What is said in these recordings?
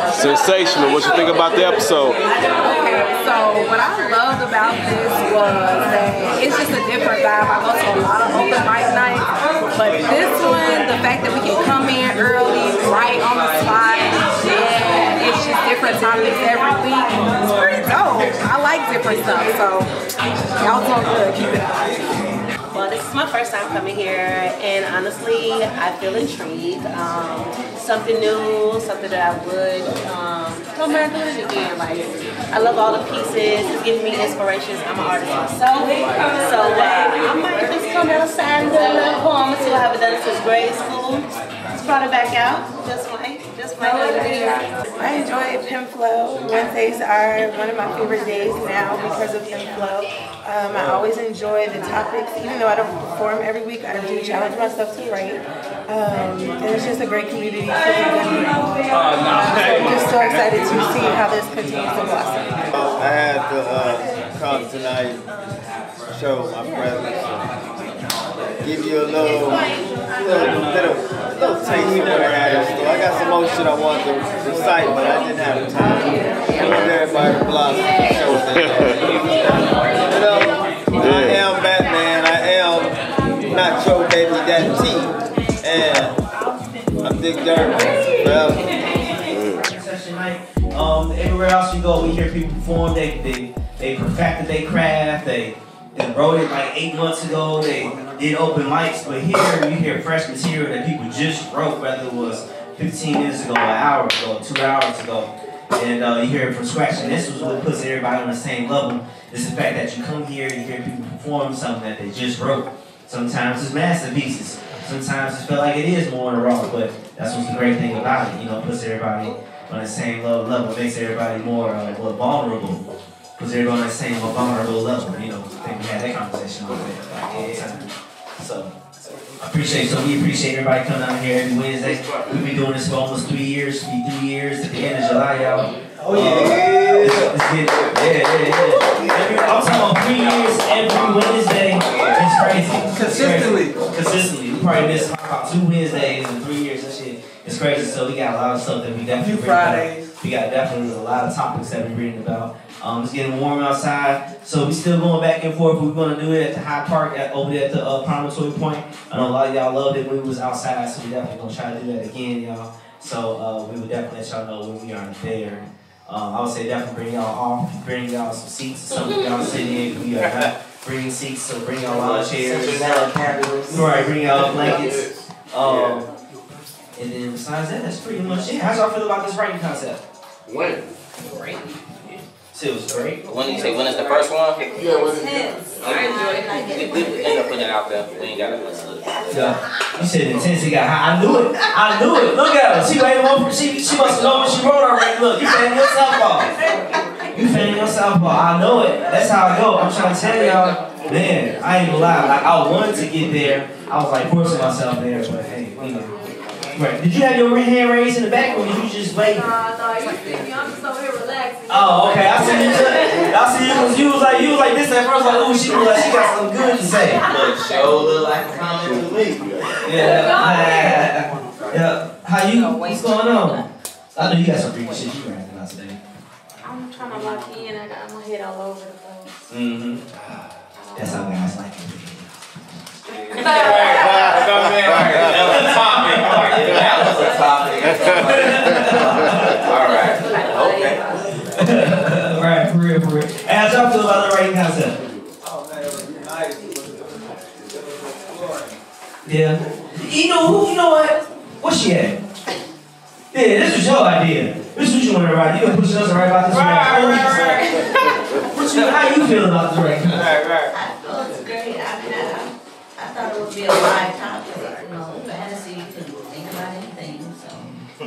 Sensational. What you think about the episode? Okay, so what I loved about this was that it's just a different vibe. I go to a lot of open mic nights, but this one, the fact that we can come in early, right on the spot, and it's just different topics every week. It's pretty dope. I like different stuff, so y'all doing good. Keep it up. Well, this is my first time coming here, and honestly, I feel intrigued. Something new, something that I would come back and do it again. Like, I love all the pieces. It's giving me inspirations. I'm an artist myself, so I might just come outside and do a little poem or two. I haven't done it since grade school. Just brought it back out. Just might I enjoy Penflow. Wednesdays are one of my favorite days now because of Penflow. I always enjoy the topics, even though I don't perform every week. I do challenge myself to write, and it's just a great community. So I'm just so excited to see how this continues to blossom. I had to come tonight, show my presence, give you a little taste of what I had. So I got some more shit I wanted to recite, but I didn't have time. I want everybody to blossom and show what they had. You know, I am Batman. I am not your baby daddy T, and I'm Dick Dirt forever. Everywhere else you go, we hear people perform. They perfected their craft. They wrote it like 8 months ago. They did open mics, but here you hear fresh material that people just wrote, whether it was 15 minutes ago, an hour ago, 2 hours ago, and you hear it from scratch. And this was what puts everybody on the same level. It's the fact that you come here, you hear people perform something that they just wrote. Sometimes it's masterpieces. Sometimes it feel like it is more than raw, but that's what's the great thing about it. You know, it puts everybody on the same level, makes everybody more vulnerable. Because they're on that same vulnerable level, you know. I think we had that conversation over there like all the time. So we appreciate everybody coming out here every Wednesday. We've been doing this for almost 3 years. It'll be 3 years at the end of July, y'all. Oh yeah. I'm talking about 3 years every Wednesday. It's crazy. Consistently. We probably missed about 2 Wednesdays in 3 years. That shit is crazy. So we got a lot of stuff that we definitely Fridays. We got definitely a lot of topics that we're reading about. It's getting warm outside, so we still going back and forth. We're going to do it at the High Park over there at the Promontory Point. I know a lot of y'all loved it when we was outside, so we definitely going to try to do that again, y'all. So we would definitely let y'all know when we are there. I would say definitely bring y'all some seats or something y'all sit in. We are not bringing seats, so bring y'all lawn chairs. Right, bring y'all blankets. And then besides that, that's pretty much it. How y'all feel about this writing concept? When? Great. It was great. When you say when is the first one? Yeah, when it's I enjoyed it. We end up putting it out there. We ain't got it. Yeah. You said intensity got high. I knew it. Look at her. She must have known what she wrote already. Look, you fanning your softball. You fanning your softball. I know it. That's how I go. I'm trying to tell y'all, man, I ain't gonna lie. Like, I wanted to get there. I was like forcing myself there, but hey, you know. Right. Did you have your hand raised in the back, or did you just wait? No, you see me. I'm just over here relaxing. Oh, okay. I see you. You was like this at first. Like, ooh, she got something good to say. Look, show look like a comment to me. Yeah. How you? What's going on? I know you got some freaky shit you rapping about today. I'm trying to lock in. I got my head all over the place. That's how guys like it. That was a topic. All right. Okay. All right, for real. And how'd y'all feel about the writing concept? Oh man, it was nice. Yeah. You know what? What's she at? Yeah, this was your idea. This is what you want to write. You gonna push us to write about this right? How you feel about this writing concept? I thought it was great. I thought it would be a live topic. You know, fantasy, you can think about anything. So I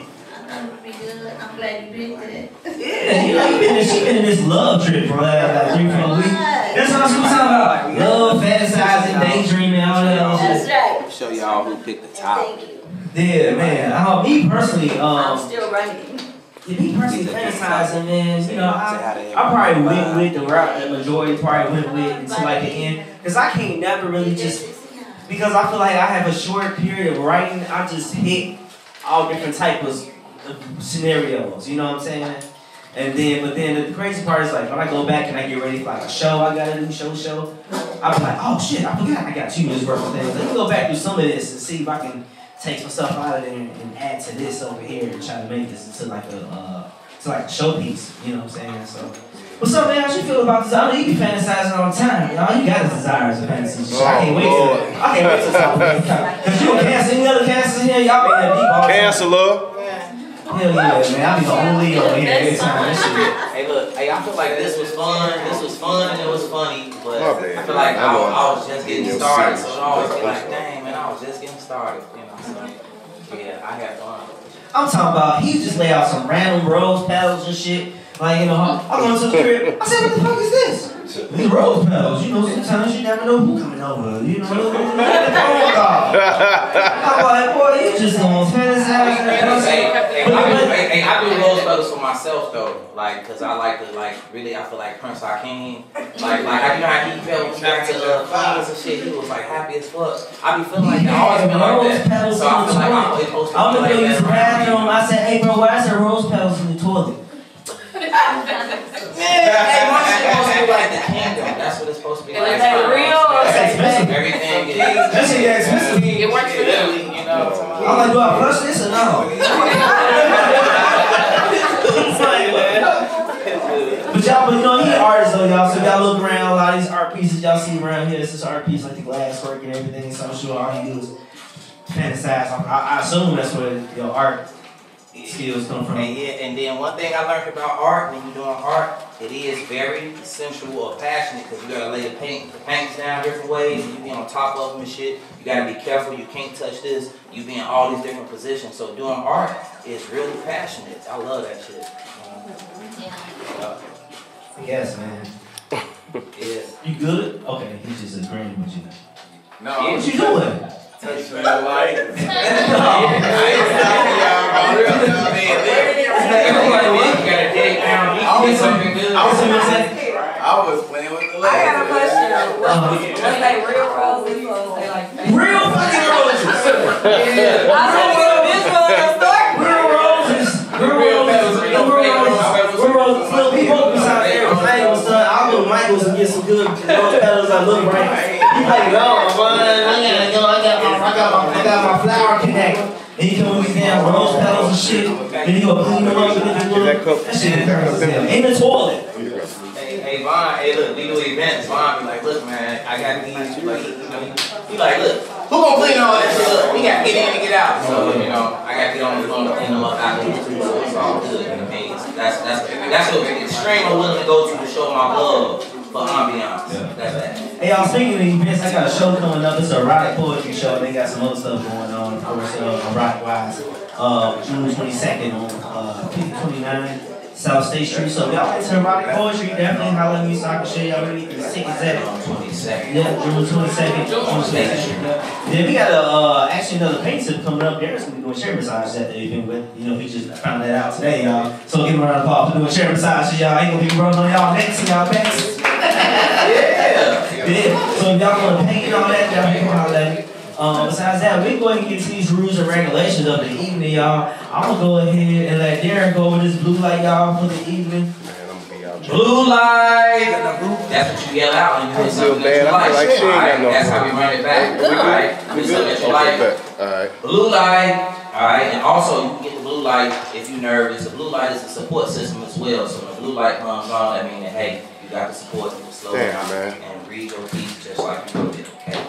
thought it would be good. I'm glad you picked it. Yeah, you know, she been in this love trip for like 3-4 weeks. That's what I'm talking about. Love, fantasizing, daydreaming, all that other shit. That's right. Show y'all who picked the topic. Thank you. Yeah, man. Me personally, I'm still writing. me personally fantasizing, man. You know, I probably went with the route the majority probably went with until like the end, because I can't never really just. Because I feel like I have a short period of writing, I just hit all different types scenarios, you know what I'm saying? And then, but then the crazy part is like when I go back and I get ready for like a show I gotta do, show, I'm like, oh shit, I forgot I got 2 years worth of things. Let me go back through some of this and see if I can take some stuff out of there and add to this over here and try to make this into like a showpiece, you know what I'm saying? So, what's up, man? How you feel about this? I know you be fantasizing all the time. All you got is desires and fantasies. I can't wait to talk about it. Cause you a cancer, any other cancers in here? Y'all be that deep all the time. Cancer, love. Hell yeah, man. I be the only over here every time. This shit. Hey, look, hey, I feel like this was fun. This was fun and it was funny, but My bad. I feel like I was just getting started, so it always be like, dang, man, I was just getting started, you know. So yeah, I had fun. I'm talking about he just lay out some random rose petals and shit. Like, you know, I went to the crib. I said, what the fuck is this? These rose petals. You know, sometimes you never know who coming over. You know, phone call. I'm like, boy, you just gonna fantasize. Hey, I do rose petals for myself though, like, cause I like to really. I feel like Prince Hakeem, like you know how he felt when he got to Queens and shit. He was like happy as fuck. I be feeling like that. I always been like that. So I feel like I'm always supposed to be I'm gonna like go use the that. bathroom. I said, hey bro, why is there rose petals in the toilet? Man, hey, my shit supposed to be like the kingdom. That's what it's supposed to be like. Is that real or That's expensive. Everything is. That shit get expensive. It works for you. You know. I'm like, do I flush this or no? But y'all, you know, he an artist though, y'all. So y'all look around, a lot of these art pieces y'all see around here. It's this art piece, like the glass work and everything. So I'm sure all he do is fantasize. I assume that's where your art skills come from. And yeah, and then one thing I learned about art, when you're doing art, it is very sensual or passionate because you gotta lay the paints down different ways, and you be on top of them and shit. You gotta be careful. You can't touch this. You be in all these different positions. So doing art is really passionate. I love that shit. Yes, man. Yeah. You good? Okay, he's just agreeing with you. No. What you doing? I was playing with the legs. I got a question. Was they real roses or was they like fake? Real fucking roses! I don't want to visual in the store. Real roses! Real roses! Real roses! Look, we both beside there. I'll go to Michael's and get some good rose petals that look right. He's like, no, I got my flower connect. And you come with these damn rose petals and shit. Then you go clean them up with that shit in the toilet. Hey, Vaughn, hey, look, we do events. Vaughn be like, look, man, I got these. Like, he like, look, who gonna clean all that shit up? We gotta get in and get out. So, you know, I gotta get on the phone and clean them up out there too. So it's all good. You know what I mean? That's what extreme I'm willing to go to show my love for ambiance. Yeah. That's that. Hey, y'all, speaking of events, I got a show coming up. It's a erotic poetry show. They got some other stuff going on, of course, erotic-wise. June 22nd on 29. South State Street. So if y'all into erotic poetry, definitely holler at me so I can show y'all where you can stick his at. 22nd. Yeah, June 22nd on State Street. Then we got actually another paint tip coming up. Darren's gonna be doing chair massage that they've been with. You know, we just found that out today, y'all. So give him a round of applause for doing chair massage for y'all. Ain't gonna be rubbing on y'all necks and y'all backs. Yeah. So if y'all wanna paint and all that, y'all can holler at me. Besides that, we go ahead and get to these rules and regulations of the evening, y'all. I'm gonna go ahead and let Darren go with this blue light, y'all, for the evening. Blue light! That's what you yell out when you hit something that you like. That's how we run it back. Alright, we something that you like. Alright. Blue light. Alright, and also you can get the blue light if you're nervous. The blue light is a support system as well. So when the blue light comes on, that means that hey, you got the support to slow down and read your piece just like you wrote it, okay?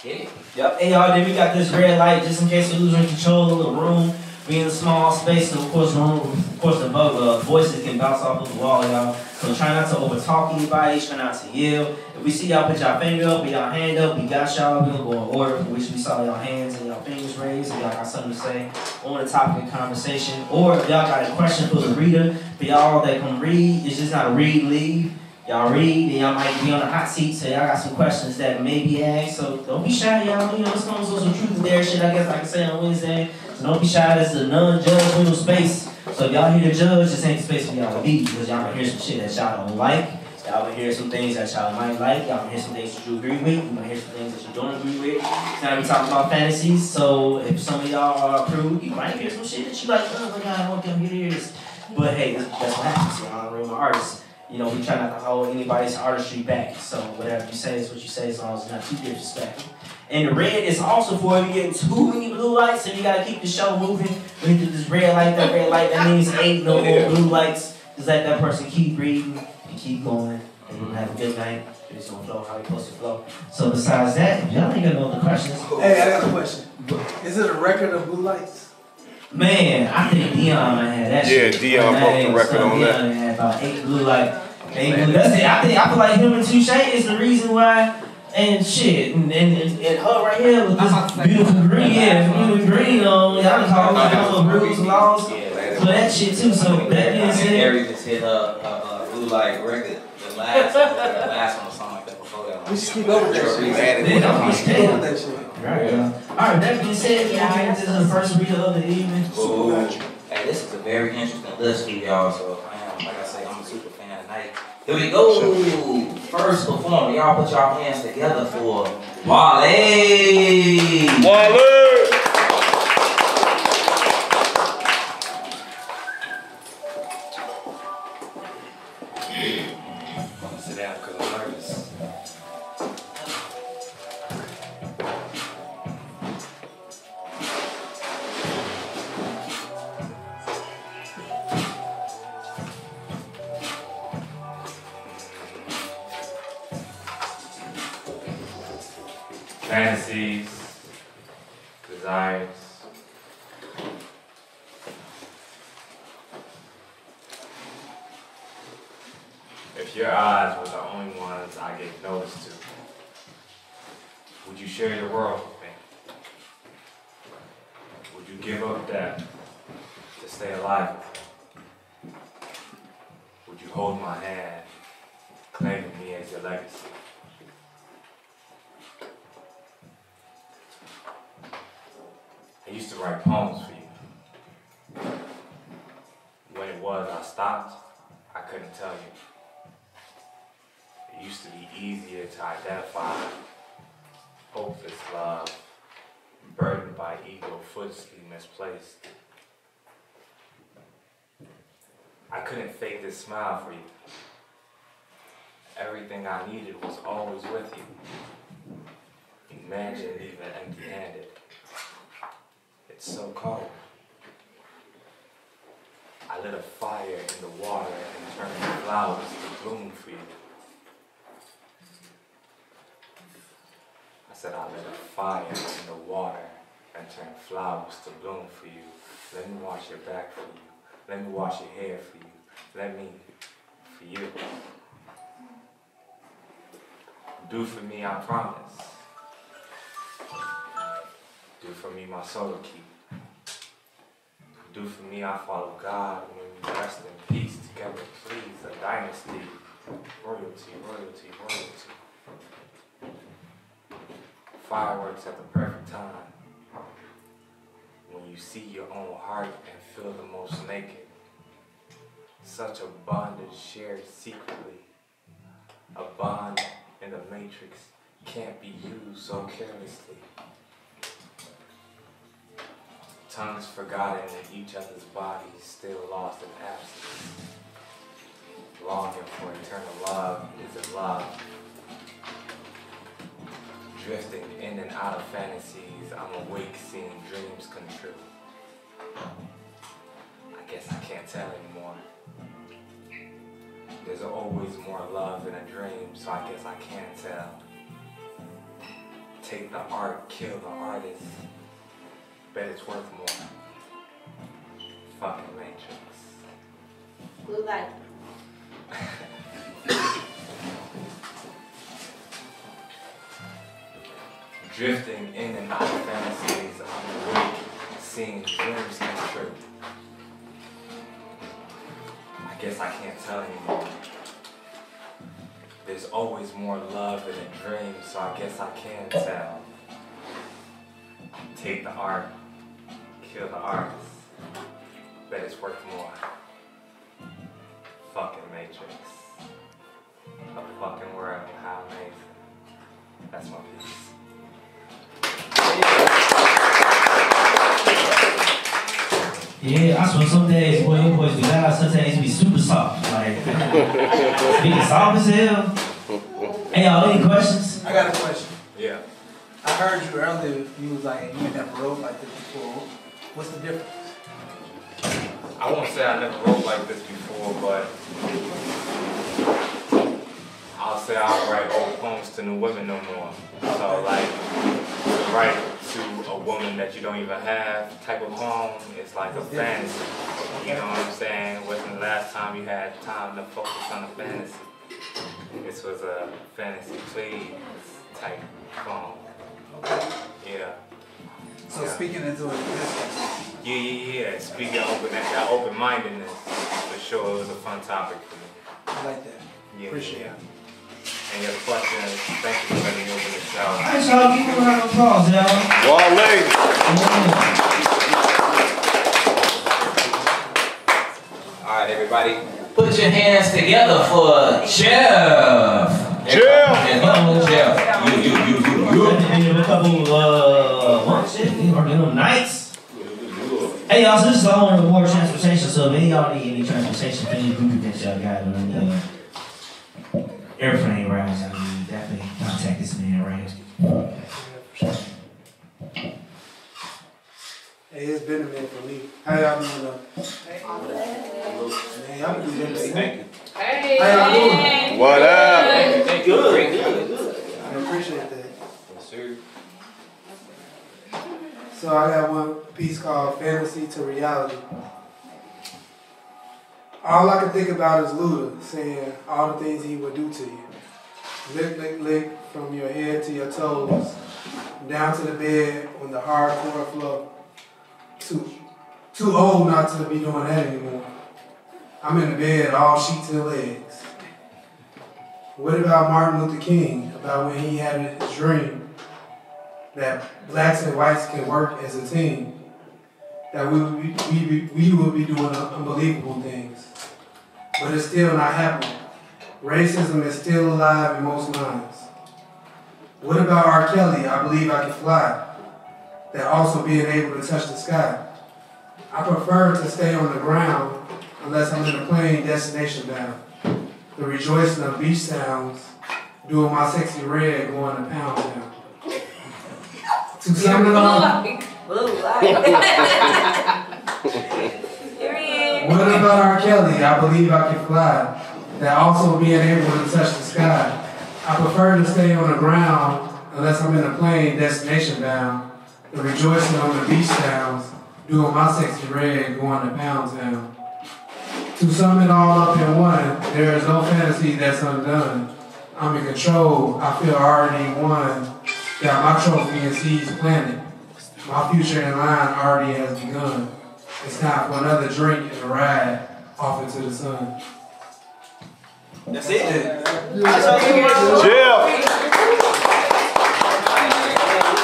Yeah. Yep, hey y'all, then we got this red light just in case we're losing control of the room. We in a small space, and of course the voices can bounce off of the wall, y'all. So try not to overtalk anybody, try not to yell. If we see y'all put y'all finger up or y'all hand up, we got y'all. We're gonna go in order for which we saw y'all hands and y'all fingers raised. If y'all got something to say on the topic of conversation, or if y'all got a question for the reader, for y'all that can read, it's just not a read and leave. Y'all read, and y'all might be on the hot seat, so y'all got some questions that may be asked. So don't be shy, y'all. You know, it's going to some truth and dare shit, I guess I can say on Wednesday. So don't be shy. This is a non-judgmental space. So if y'all here to judge, this ain't the space for y'all to be, because y'all can hear some shit that y'all don't like. Y'all gonna hear some things that y'all might like. Y'all gonna hear some things that you agree with. You gonna hear some things that you don't agree with. Now we talking about fantasies. So if some of y'all are approved, you might hear some shit that you like. Oh my God, I want them to hear this. But hey, that's what happens. You know, I'm a real artist. You know, we try not to hold anybody's artistry back. So whatever you say is what you say, as long as it's not too disrespectful. And the red is also for if you get too many blue lights and you gotta keep the show moving. When you do this red light, that means ain't no more blue lights. Just let that person keep reading and keep going. And we'll have a good night. It's gonna flow how it's supposed to flow. So besides that, if y'all ain't got no other questions. Hey, I got a question. Is it a record of blue lights? Man, I think Dion might have that shit. Yeah, Dion broke the record on that. Dion had about 8 blue lights. 8 blue. That's it. I feel like him and Touche is the reason why. And shit, and her right here with this beautiful green, green on. Y'all done called her rules and laws for that shit too. So that being said, Harry just hit her blue light record, the last one or something like that before that. We should keep over that shit. Right. Alright, that being said, this is the first reader of the evening. Hey, this is a very interesting list for y'all, so like I say, I'm a super fan tonight. Here we go. First performer, y'all put y'all hands together for Wale. Sit down because I'm nervous. Fantasies, desires. If your eyes were the only ones I gave notice to, would you share your world with me? Would you give up that to stay alive with me? Would you hold my hand, claiming me as your legacy? I used to write poems for you. When it was I stopped, I couldn't tell you. It used to be easier to identify hopeless love, burdened by ego, foolishly misplaced. I couldn't fake this smile for you. Everything I needed was always with you. Imagine leaving empty-handed. It's so cold. I lit a fire in the water and turned the flowers to bloom for you. I said I lit a fire in the water and turned flowers to bloom for you. Let me wash your back for you. Let me wash your hair for you. Let me for you. Do for me, I promise. Do for me, my soul to keep. Do for me, I follow God when we rest in peace together, please. A dynasty, royalty, royalty, royalty. Fireworks at the perfect time. When you see your own heart and feel the most naked. Such a bondage shared secretly. A bond in the matrix can't be used so carelessly. Tongues forgotten in each other's bodies, still lost in absence. Longing for eternal love is love. Drifting in and out of fantasies, I'm awake seeing dreams come true. I guess I can't tell anymore. There's always more love in a dream, so I guess I can't tell. Take the art, kill the artist. Bet it's worth more. Fucking Matrix. Blue light. Drifting in and out of fantasies, I'm awake, seeing dreams come true. I guess I can't tell anymore. There's always more love in a dream, so I guess I can tell. Take the art, kill the artist. Bet it's worth more. Fucking Matrix. Yeah, I swear some days, boy, your boys be loud, some days be super soft. Like, being soft as hell. Hey, y'all, any questions? I got a question. Yeah. I heard you earlier, you was like, you never wrote like this before. What's the difference? I won't say I never wrote like this before, but I'll say I don't write old poems to new women no more. So like, to write to a woman that you don't even have type of poem, it's like a fantasy. You know what I'm saying? Wasn't the last time you had time to focus on a fantasy? This was a fantasy please type poem. Yeah. So speaking into existence. Yeah. Speaking that open-mindedness, for sure, it was a fun topic for me. I like that. Yeah, Appreciate it. Any other questions? Thank you for letting me open the show. All right, y'all, give me a round of applause, y'all. All right, everybody, put your hands together for Jeff. Jeff. You. A couple nights. Hey y'all, so this is all on the water transportation. So if any of y'all need any transportation, any group events y'all got on any airplane rides, I mean, definitely contact this man right here. Hey, it's been a minute for me. How y'all doing though? Man, y'all do that. Thank you. Hey. How y'all doing? What up? Thank you. Good. I appreciate that. Yes, sir. So I got one piece called Fantasy to Reality. All I can think about is Luda saying all the things he would do to you. Lick, from your head to your toes, down to the bed on the hardcore flow. Too old not to be doing that anymore. I'm in the bed, all sheets and legs. What about Martin Luther King, about when he had his dream that blacks and whites can work as a team, that we will be doing unbelievable things. But it's still not happening. Racism is still alive in most minds. What about R. Kelly, I Believe I Can Fly, that also being able to touch the sky? I prefer to stay on the ground unless I'm in a plane destination bound. The rejoicing of beach sounds, doing my sexy red, going to pound town. To sum it all, what about R. Kelly, I Believe I Can Fly, that also being able to touch the sky? I prefer to stay on the ground unless I'm in a plane destination bound. The rejoicing on the beach sounds, doing my sexy red, going to pound town. To sum it all up in one, there is no fantasy that's undone. I'm in control, I feel already won. Got my trophy and seeds planted. My future in line already has begun. It's time for another drink and a ride off into the sun. That's it. Chill.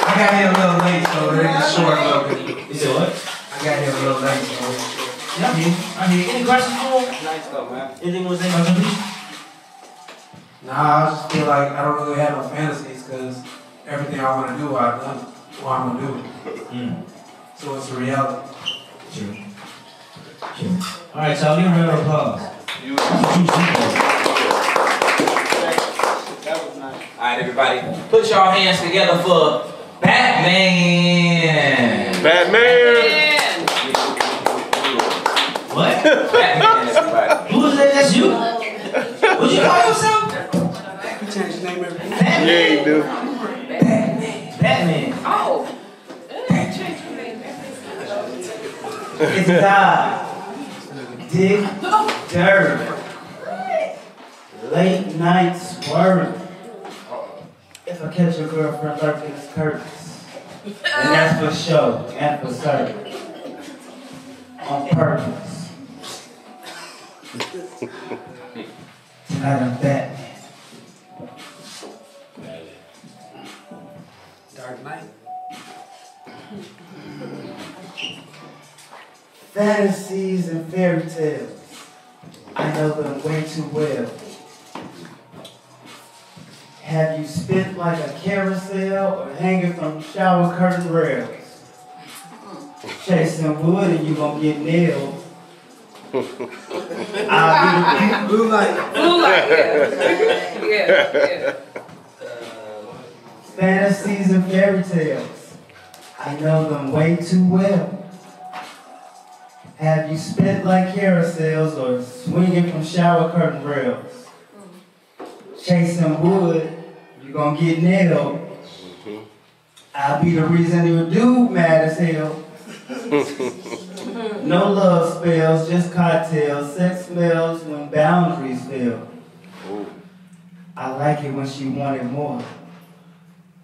I got here a little late, so it ain't short a little bit. You said what? I got here a little late, so. Yeah, I mean, any questions for him? Nice though, man. Anything you want to say about your piece? Nah, I just feel like I don't really have no fantasies because everything I want to do, I've done what I'm going to do. So it's a reality. Sure. All right, y'all, give a round of applause. That was nice. All right, everybody, put your hands together for Batman. Batman. What? Batman, everybody. Who is that? That's you? Would you call yourself? You change your name every day. Batman. Yeah, you do. Batman. Oh. It's God. Dick Dirt. Late nights work. If I catch your girlfriend lurking his curtains. And that's for show and for certain. On purpose. Tonight I'm Batman. Dark Knight. Fantasies and fairy tales. I know them way too well. Have you spit like a carousel or hanging from shower curtain rails? Chasing wood and you gonna get nailed. I'll be the Blue light. Blue light, yeah. Fantasies and fairy tales. I know them way too well. Have you spit like carousels or swinging from shower curtain rails? Chasing wood, you gonna get nailed. I'll be the reason your dude mad as hell. No love spells, just cocktails. Sex smells when boundaries fail. I like it when she wanted more.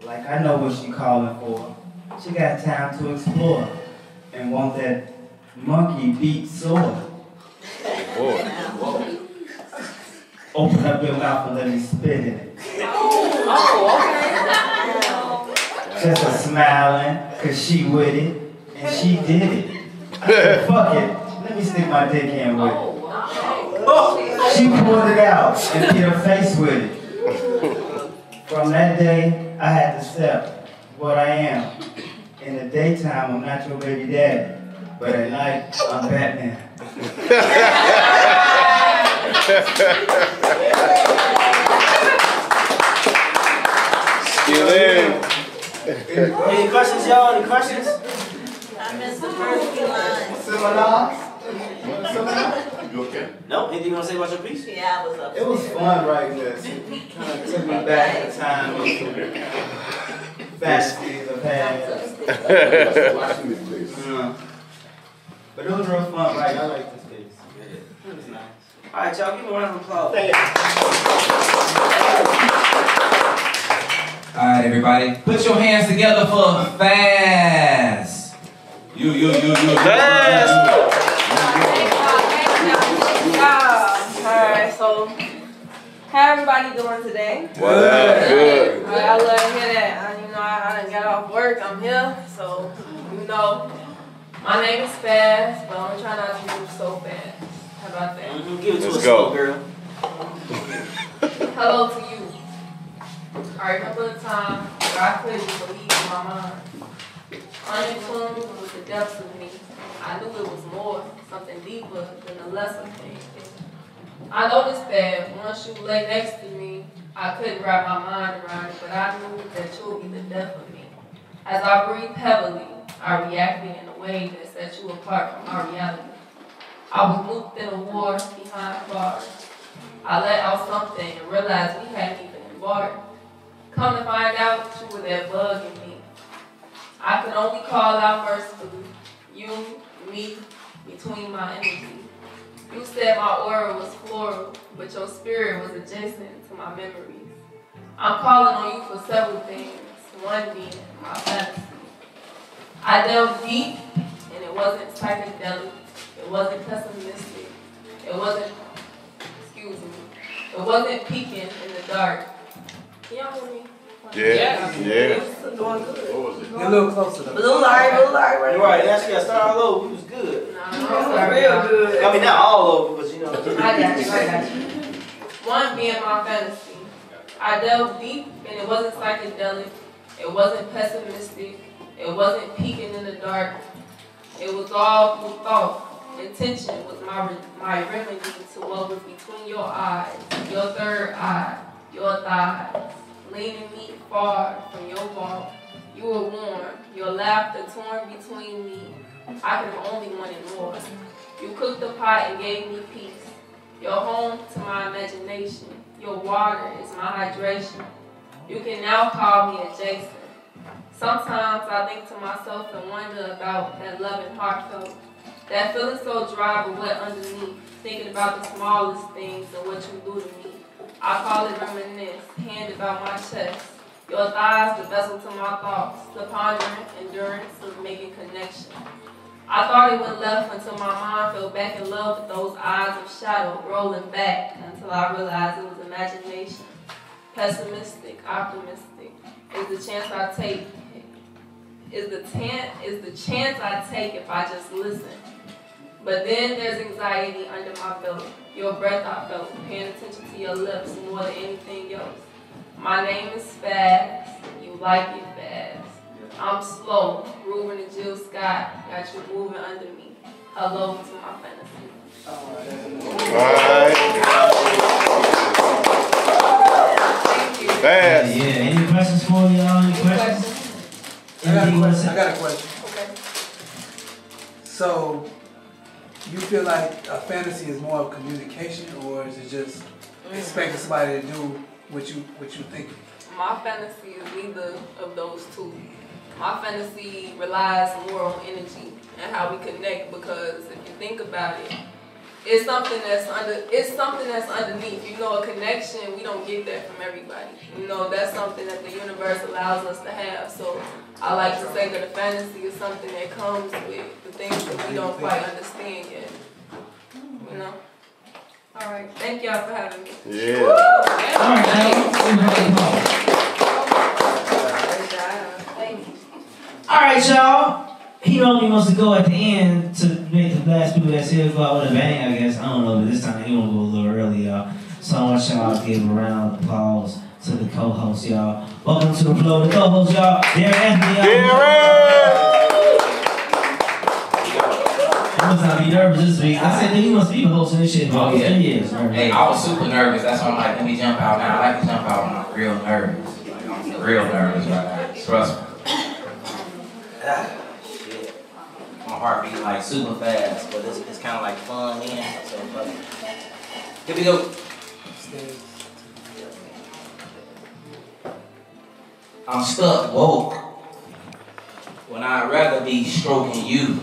Like I know what she calling for. She got time to explore and want that monkey beat sword. Open up your mouth and let me spit in it. Just a smiling, cause she with it, and she did it. I said, fuck it, let me stick my dick in with it. She pulled it out and hit her face with it. From that day, I had to accept what I am. In the daytime, I'm not your baby daddy, but at night, I'm Batman. Still in. Any questions, y'all? Any questions? I missed the first few lines. Similar? You okay? No? Anything you want to say about your piece? Yeah, I was up. It was fun writing this. It kind of took me back in time of fantasies I've had. But it was real fun, right? I like this piece. It was nice. All right, y'all, give me a round of applause. All right, everybody, put your hands together for Fast. You. Fast. Alright, so how everybody doing today? Good. I love to hear that. I done got off work. I'm here, so my name is Fast, but I'm gonna try not to move so fast. How about that? Give it to Let's us go. slow, girl. Hello to you. I remember the time where I couldn't believe in my mind. Uninformed with the depths of me. I knew it was more, something deeper than the lesser thing. I noticed that once you lay next to me, I couldn't wrap my mind around it, but I knew that you would be the death of me. As I breathed heavily, I reacted in a way that set you apart from our reality. I was moved in a war behind bars. I let out something and realized we hadn't even embarked. Come to find out, you were that bug in me. I could only call out mercifully. You, me, between my energy. You said my aura was floral, but your spirit was adjacent to my memories. I'm calling on you for several things, one being my fantasy. I delved deep, and it wasn't psychedelic, it wasn't pessimistic, it wasn't peeking in the dark. Can y'all hear me? Yeah. What was it? Get a little closer. Blue light, right? You're right, actually, I started all over. We was good. No, real good. I mean, not all over, but you know. I got you. One being my fantasy. I delved deep, and it wasn't psychedelic, it wasn't pessimistic, it wasn't peeking in the dark. It was all through thought. Intention was my remedy to what was between your eyes, your third eye, your thighs, leaning me far from your walk. You were warm, your laughter torn between me. I could have only wanted more. You cooked the pot and gave me peace. Your home to my imagination. Your water is my hydration. You can now call me adjacent. Sometimes I think to myself and wonder about that love and heartfelt. That feeling so dry but wet underneath. Thinking about the smallest things and what you do to me. I call it reminisce, hand about my chest. Your thighs, the vessel to my thoughts. The pondering endurance of making connection. I thought it went left until my mind fell back in love with those eyes of shadow rolling back until I realized it was imagination. Pessimistic, optimistic is the chance I take. Is the chance I take if I just listen. But then there's anxiety under my belt. Your breath I felt, paying attention to your lips more than anything else. My name is Fast. You like it fast. I'm slow. Ruben and Jill Scott got you moving under me. Hello to my fantasy. Alright. Fast. Yeah, any questions for y'all? Any questions? I got a question. Okay. So, you feel like a fantasy is more of communication, or is it just expecting somebody to do what you think? My fantasy is neither of those two. My fantasy relies more on energy and how we connect, because if you think about it, it's something that's underneath. You know, a connection, we don't get that from everybody. You know, that's something that the universe allows us to have. So I like to say that a fantasy is something that comes with the things that we don't quite understand yet. You know? All right. Thank y'all for having me. Yeah. All right, y'all. He only wants to go at the end to make the last people that's here go out with a bang, I guess. I don't know, but this time he want to go a little early, y'all. So I want y'all to give a round of applause to the co-host, y'all. Welcome to the flow, the co-host, y'all. Darren Anthony, y'all. I must not be nervous this week. I said that he must be hosting this shit for 3 years. Hey, I was super nervous. That's why I'm like, let me jump out now. I like to jump out when I'm real nervous. Like, I'm real nervous right now. Trust me. Shit. My heart beating like super fast, but it's kind of like fun in. So, here we go. I'm stuck woke when I'd rather be stroking you,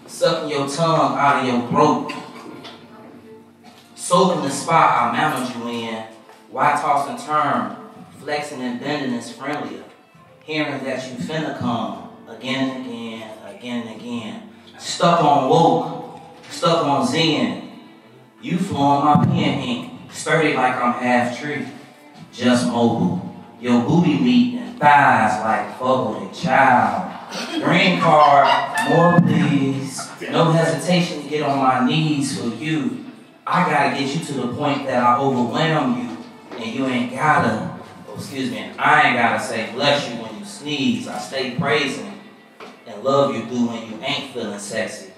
sucking your tongue out of your throat, soaking the spot I mounted you in. Why toss and turn? Flexing and bending is friendlier. Hearing that you finna come again and again, again and again. Stuck on woke, stuck on zen. You flowing my pen ink, sturdy like I'm half tree. Just mobile. Your booty meat and thighs like folded child. Green card, more please. No hesitation to get on my knees for you. I gotta get you to the point that I overwhelm you, and you ain't gotta. I ain't gotta say bless you when you sneeze. I stay praising and love you through when you ain't feeling sexy.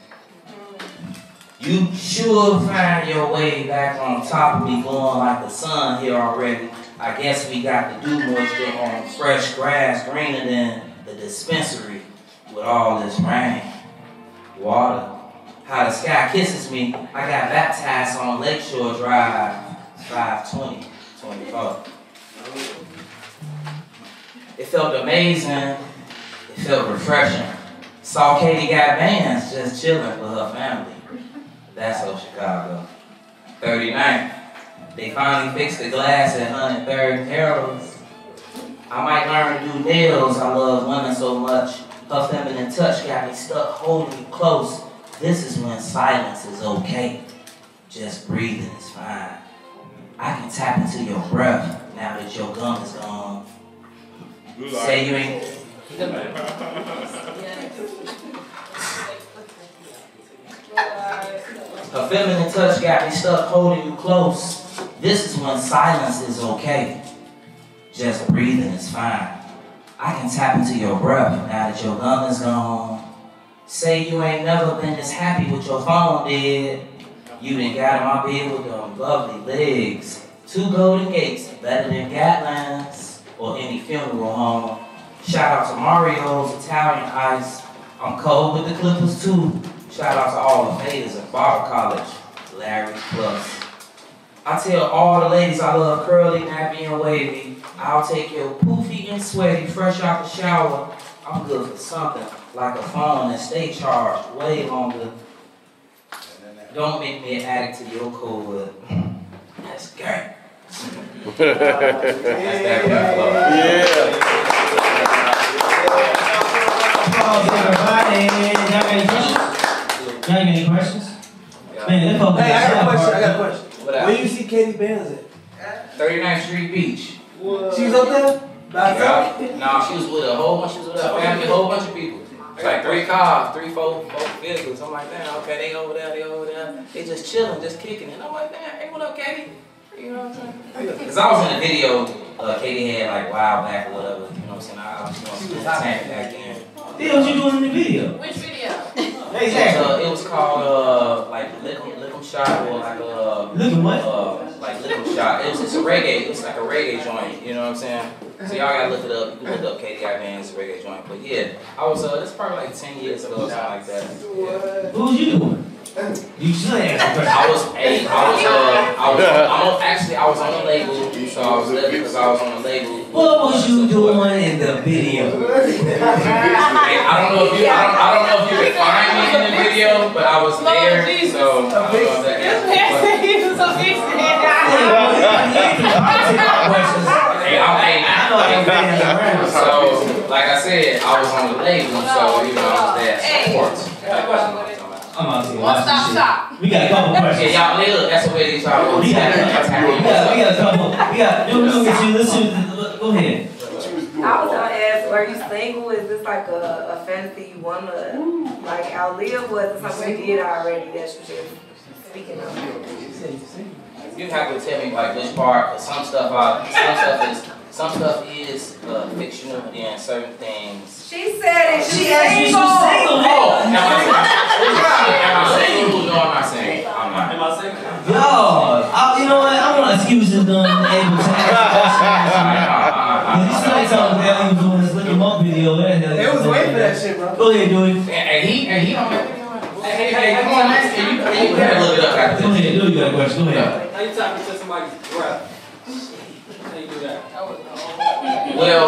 You sure find your way back on top of me, glowing like the sun here already. I guess we got to do moisture on fresh grass, greener than the dispensary with all this rain, water. How the sky kisses me. I got baptized on Lakeshore Drive, 5/20/24. It felt amazing. It felt refreshing. Saw Katie got bands just chilling with her family. That's old Chicago. 39th. They finally fixed the glass at 103rd and Harold's. I might learn to do nails. I love women so much. Her feminine touch got me stuck holding you close. This is when silence is okay. Just breathing is fine. I can tap into your breath now that your gum is gone. Say you ain't. Her feminine touch got me stuck holding you close. This is when silence is okay. Just breathing is fine. I can tap into your breath now that your gum is gone. Say you ain't never been this happy with your phone, did. You done got in my bed with them lovely legs. 2 golden gates, better than Gatlin's or any funeral home. Shout out to Mario's Italian Ice. I'm cold with the Clippers too. Shout out to all the faders at Barber College. Larry Plus. I tell all the ladies I love curly, nappy, and wavy. I'll take your poofy and sweaty, fresh out the shower. I'm good for something like a phone that stay charged way longer. Don't make me an addict to your code. That's great. That's that Penflow. Yeah. Applause, everybody. Y'all got any questions? Man, Hey, I got a question. Where you see Katie Bands at? 39th Street Beach. She's up there? By herself? No, she was with a whole bunch. She was with her family, a whole bunch of people. It's like 3 cars, 3, 4 vehicles. I'm like, damn, okay, they over there. They just chilling, just kicking it. I'm like, damn, hey, what up, Katie? You know what I'm saying? Because I was in a video, Katie had like a while back or whatever, you know what I'm albums, and I was doing back then. Yeah, what you doing in the video? Which video? Exactly. It was called like Lick 'em Shot, or like Lick 'em what? Like Lick 'em Shot. It's a reggae. It's like a reggae joint. You know what I'm saying? So y'all gotta look it up. You can look up KDI Band's reggae joint. But yeah, I was it's probably like 10 years ago or something like that. Yeah. What was you doing? You should answer. I was on the label, so I was there because I was on the label. What was you doing in the video? I don't know if you can find me in the video, but I was there, so I don't know if that So, like I said, I was on the label, so you know I was there support. I'm out here. One stop shop. We got a couple questions. Yeah, y'all look, that's the way these are. We got a couple. Go ahead. I was gonna ask, are you single? Is this like a fantasy you wanna like outlive, or is it something you did already that you just speaking of? You have to tell me like which part, cause some stuff is fictional, and then certain things. She said it. She asked you, single. Oh, am I single? No, I'm not single. I'm not. Am I single? Yo, you know what? I want excuses done able to ask you said something that he was doing this Lick 'em Up video. They was waiting for that shit, bro. Go ahead, do it. He don't. Hey, come on, man. You gotta look it up after this. Go ahead, do you got a question? Go ahead. How you talking to somebody's breath? How you do that? Well,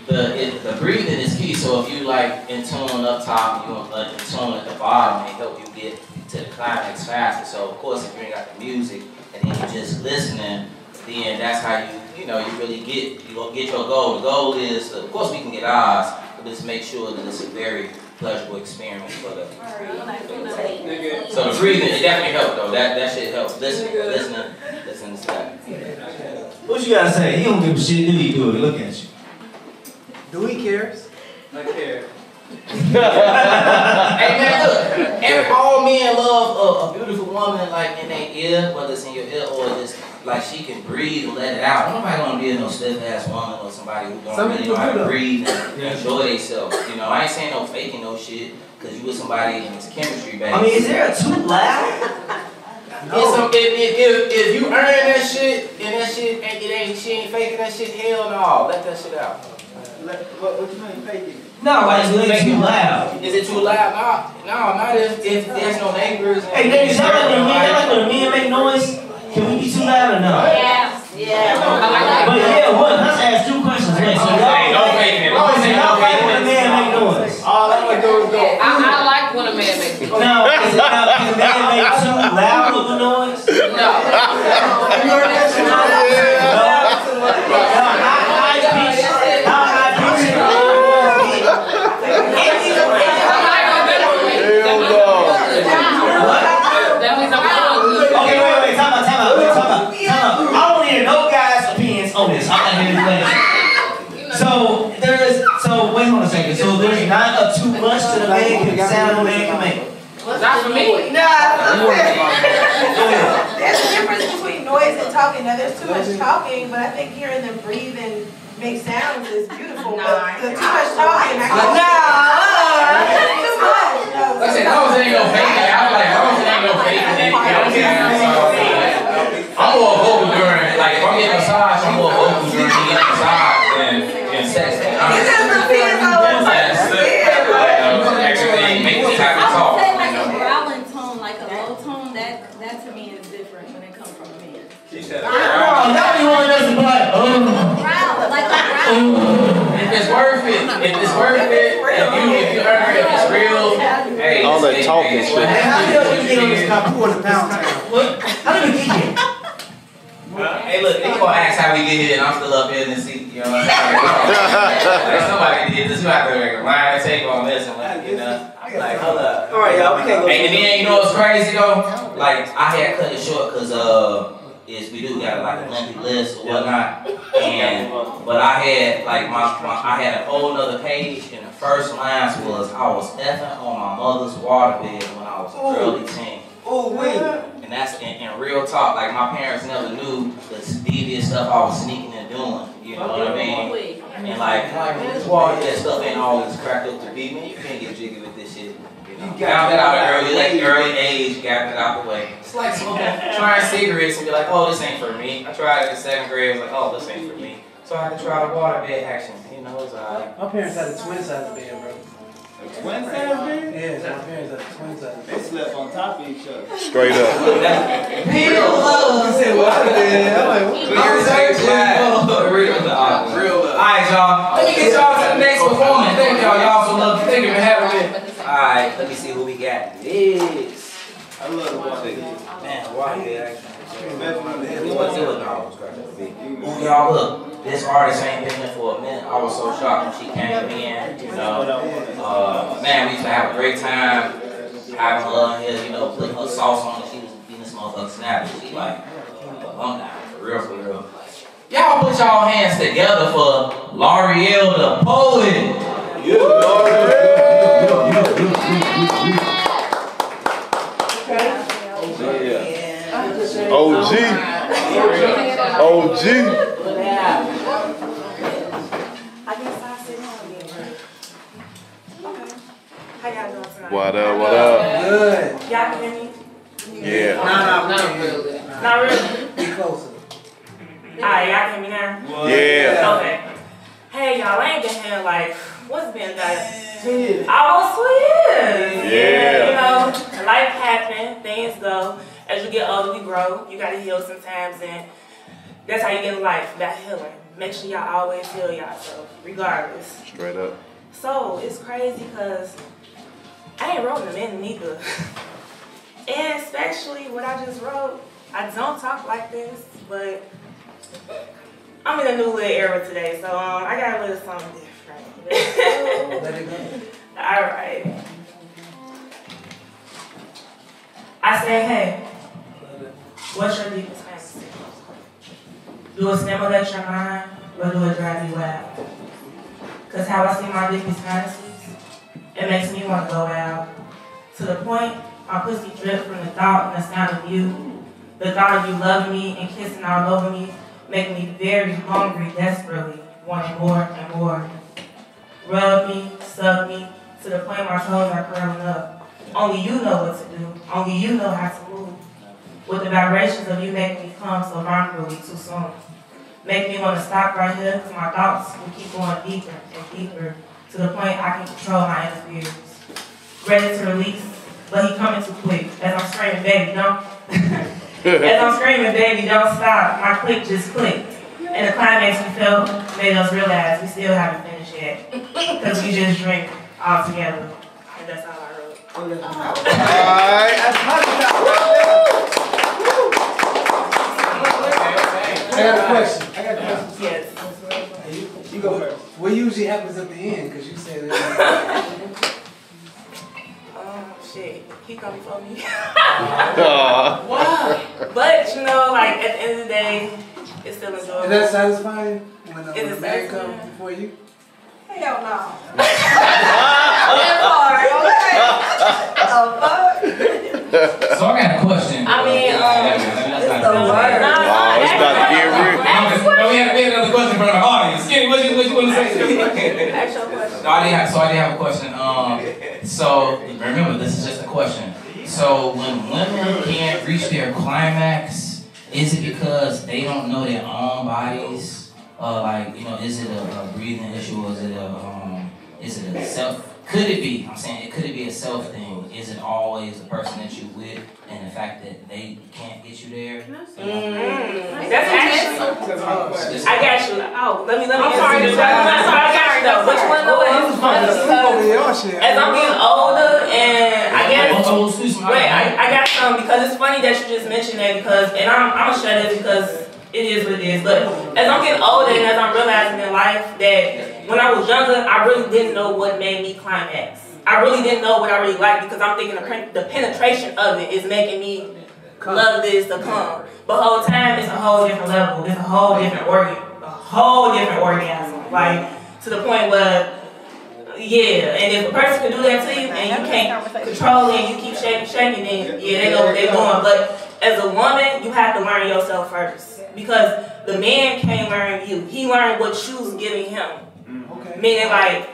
the breathing is key. So if you like in tune up top, you want in tune at the bottom, it help you get to the climax faster. So of course, if you ain't got the music and then you just listening, then that's how you really get your goal. The goal is, of course, we can get ours, but just make sure that it's a very pleasurable experience for the. So the breathing, it definitely helped though. That shit helps. Listening to that. What you gotta say? He don't give a shit. Do he do it? Look at you. Do he cares? I care. Hey man, look. And all men love a beautiful woman like in their ear, whether it's in your ear or just like she can breathe and let it out. Nobody gonna be no stiff ass woman or somebody who don't really know how to breathe and enjoy themselves. You know, I ain't saying no faking no shit, cause you with somebody and it's chemistry, baby. I mean, is there a too loud? No. If you earn that shit and that shit she ain't faking that shit, hell no, let that shit out. What you mean faking? No, like it's too loud. Is it too loud? No, not if there's no neighbors. Hey, ladies, y'all like when a man make noise? Can we be too loud or no? Yeah. But yeah, what? Let's ask 2 questions. Wait, so y'all like when a man make noise? All I'm gonna do is go. I like when a man makes noise. Now, can a man make too loud of a noise? No. Wait on a second. So there's not too much to the man can sound a man can make. Not for me. There's a difference between noise and talking. Now there's too much talking, but I think hearing them breathe and make sounds is beautiful. But the too much talking, too much. I said, those ain't no faking. I was like, those ain't no faking. You know what I'm saying? I'm more vocal during, like, if I'm getting a massage, I'm more vocal during getting a massage than sex. Actually, make me happy talk. Like a growling tone, like a low tone, that to me is different when it comes from a man. She said, that one doesn't like, growl, like a growl. If it's worth it, if you earn it, if it's real, hey. All that talking shit. How do you get on this car 200 pounds? How did we get here? Hey, look, they gonna ask how we get here, and I'm still up here in the seat. You know what I'm saying? Somebody did this. You have to make a line take on this, and like, hold up. All right, y'all, we can't go. Hey, and then you know what's crazy though? Like I had cut it short because we do got like a lengthy list or whatnot, but I had like I had a whole nother page, and the first lines was I was effing on my mother's waterbed when I was an early teen. Oh wait. And that's in real talk. Like my parents never knew the devious stuff I was sneaking and doing. You know what I mean? And like, that stuff ain't always cracked up to be. Man, you can't get jiggy with this shit. You got that out at early age, got that out the way. It's like trying cigarettes and be like, oh, this ain't for me. I tried it in 7th grade, I was like, oh, this ain't for me. So I had to try the water bed action. You know, it's alright. My parents had a twin size bed, bro. Twin size bed? Yeah, my parents had a twin size bed. They slept on top of each other. Straight up. Real love. You said water bed. I'm like, what? Real love. Alright, y'all. Let me get y'all to the next performance. Thank y'all. Y'all so love. Thank you for having me. Alright, let me see who we got. This. I love the water bed. Man, water bed action. Y'all look. This artist ain't been here for a minute. I was so shocked when she came in. You know, man, we used to have a great time having her in here. You know, putting her sauce on it. She was beating this motherfucker snapping. She like, I'm down for real, for real. Y'all put y'all hands together for L'Oreal the poet. OG. OG. I guess I'll sit down again. Okay. How y'all doing tonight? What up, what up? Good. Y'all can hear me? Yeah. Not really. Not really? Be closer. Alright, y'all can hear me now? Yeah. Okay. Hey y'all, I ain't been here like, what's been that? Almost 2 years. Yeah. You know, life happens, things go. As you get older, we grow. You gotta heal sometimes, and that's how you get in life, that healing. Make sure y'all always heal yourself, regardless. Straight up. So, it's crazy because I ain't wrote in a minute neither. And especially what I just wrote, I don't talk like this, but I'm in a new little era today, so I got a little something different. Let it go. Alright. I say, hey, what's your deepest fantasy? Do it stimulate your mind, or do it drive you wild? Because how I see my deepest fantasies, it makes me want to go out. To the point, my pussy drips from the thought and the sound of you. The thought of you loving me and kissing all over me make me very hungry, desperately, wanting more and more. Rub me, suck me, to the point my toes are curling up. Only you know what to do. Only you know how to move. With the vibrations of you making me come so vulnerably too soon. Make me want to stop right here because my thoughts will keep going deeper and deeper to the point I can control my inner fears. Ready to release, but he coming too quick. As I'm screaming, baby, don't. As I'm screaming, baby, don't stop. My click just clicked. And the climax we felt made us realize we still haven't finished yet. Because we just drink all together. And that's all I wrote. Alright. I got a question. Yes. You go first. What usually happens at the end? Because you said that. Shit. He come for me. Wow. But, you know, like, at the end of the day, it's still enjoyable. Is that satisfying when Is it a man satisfying? comes before you? Hell no. So I got a question. I mean, it's the word. It's about to get real. No, we had another question from the audience. Skinny, what you want to say? Ask your question. I did have a question. So remember, this is just a question. So when women can't reach their climax, is it because they don't know their own bodies? Like, you know, is it a breathing issue, or is it a self? Could it be? I'm saying, could it be a self thing? Is it always the person that you with, and the fact that they can't get you there? That's actually. I got you. Oh, let me. I'm sorry. I got you though. But you wanna know what is funny? Because as I'm getting older, and I guess wait, I got some because it's funny that you just mentioned that and I'm gonna shut it because it is what it is. But as I'm getting older and as I'm realizing in life that when I was younger, I really didn't know what made me climax. I really didn't know what I really liked because I'm thinking the penetration of it is making me love this to come. But the whole time, it's a whole different level. It's a whole different orgasm. Like, to the point where, yeah, and if a person can do that to you and you can't control it and you keep shaking, then yeah, they know what they're doing. But as a woman, you have to learn yourself first. Because the man can't learn you. He learned what you's giving him. Okay. Meaning like,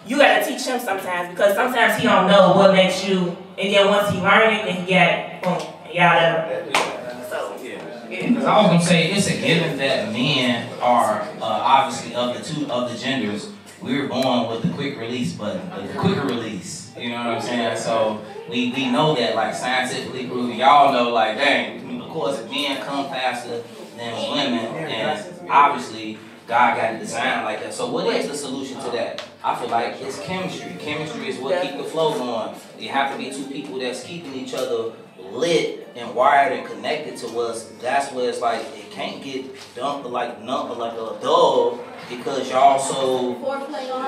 you gotta teach him sometimes because sometimes he don't know what makes you, and then once he learn it, then he got it. Boom. And y'all So, Because I was gonna say it's a given that men are obviously of the genders. We were born with the quick release button, the quicker release. You know what I'm saying? So we know that like scientifically proven. Y'all know like dang, of course men come faster than women, and obviously God got it designed like that. So what is the solution to that? I feel like it's chemistry. Chemistry is what keeps the flow going. You have to be two people that's keeping each other lit and wired and connected to us. That's where it's like it can't get dumped like a dove because y'all so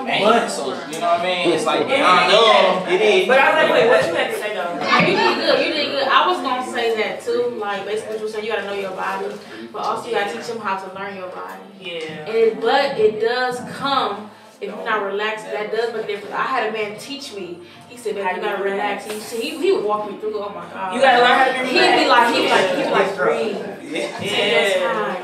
man, so you know what I mean? It's like beyond dumb. It is. But I was like, wait, what you had to say though? You did good. You did good. I was gonna say that too. Like basically, what you said, you gotta know your body, but also you gotta teach them how to learn your body. Yeah. But it does come. If you're not relaxed, that does make a difference. I had a man teach me. He said, "Man, you gotta relax." He would walk me through. Oh my God! You gotta learn how to be relaxed. He'd be like, breathe. Take your time.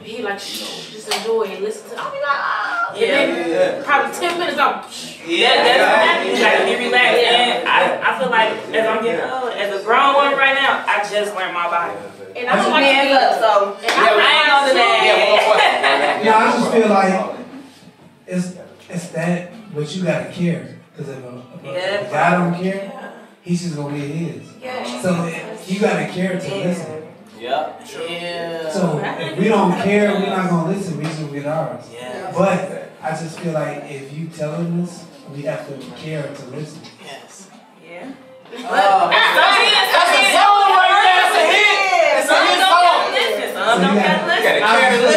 He like, shh, just enjoy it. Listen to. I'll be like, ah. And then probably 10 minutes, I'm. That's happening. You gotta be relaxed. And I feel like as I'm getting old, as a grown woman right now, I just learned my body. And I don't like to be up, so. And I ain't on the that. Yeah, I just feel like it's that, but you gotta care. Because if a guy don't care, he's just gonna get his. Yeah. So you gotta care to listen. Yep. Yeah. So if we don't care, we're not gonna listen. We just gonna get ours. Yeah. But I just feel like if you telling us, we have to care to listen. Yes. Yeah. That's a song right there. That's a hit. It's a hit song.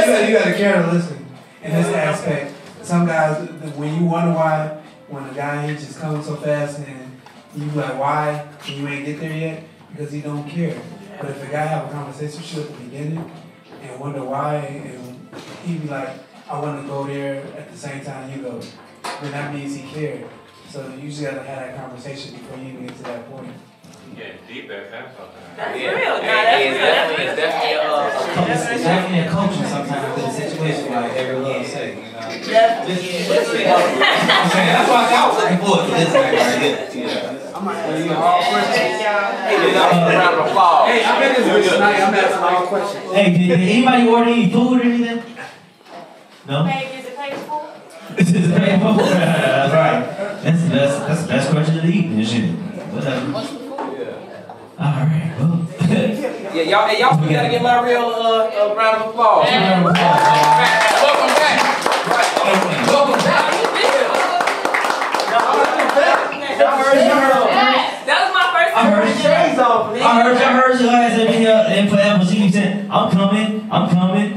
So you gotta care to listen in this aspect. Some guys, when you wonder why, when a guy he just comes so fast and you be like, why? And you ain't get there yet? Because he don't care. But if a guy have a conversation with you at the beginning and wonder why, and he be like, I want to go there at the same time you go, then that means he cared. So you just gotta have that conversation before you even get to that point. Yeah, deep at that sometimes. That's real. It's definitely a coaching sometimes in a situation like every little say, you know. Definitely. I'm saying that's why I was looking forward to this night right here. Yeah. I'm asking all questions. Round of applause. Hey, I'm in this bitch tonight. I'm asking all questions. Hey, did anybody order any food or anything? No? Is it paid for? Is it paid for? That's right. That's the best question of the evening, shit. Whatever. Alright, well. Yeah, y'all gotta get my real round of applause. Welcome back. Welcome back. That was my first time. I heard you guys every year and forever. She keep saying, I'm coming,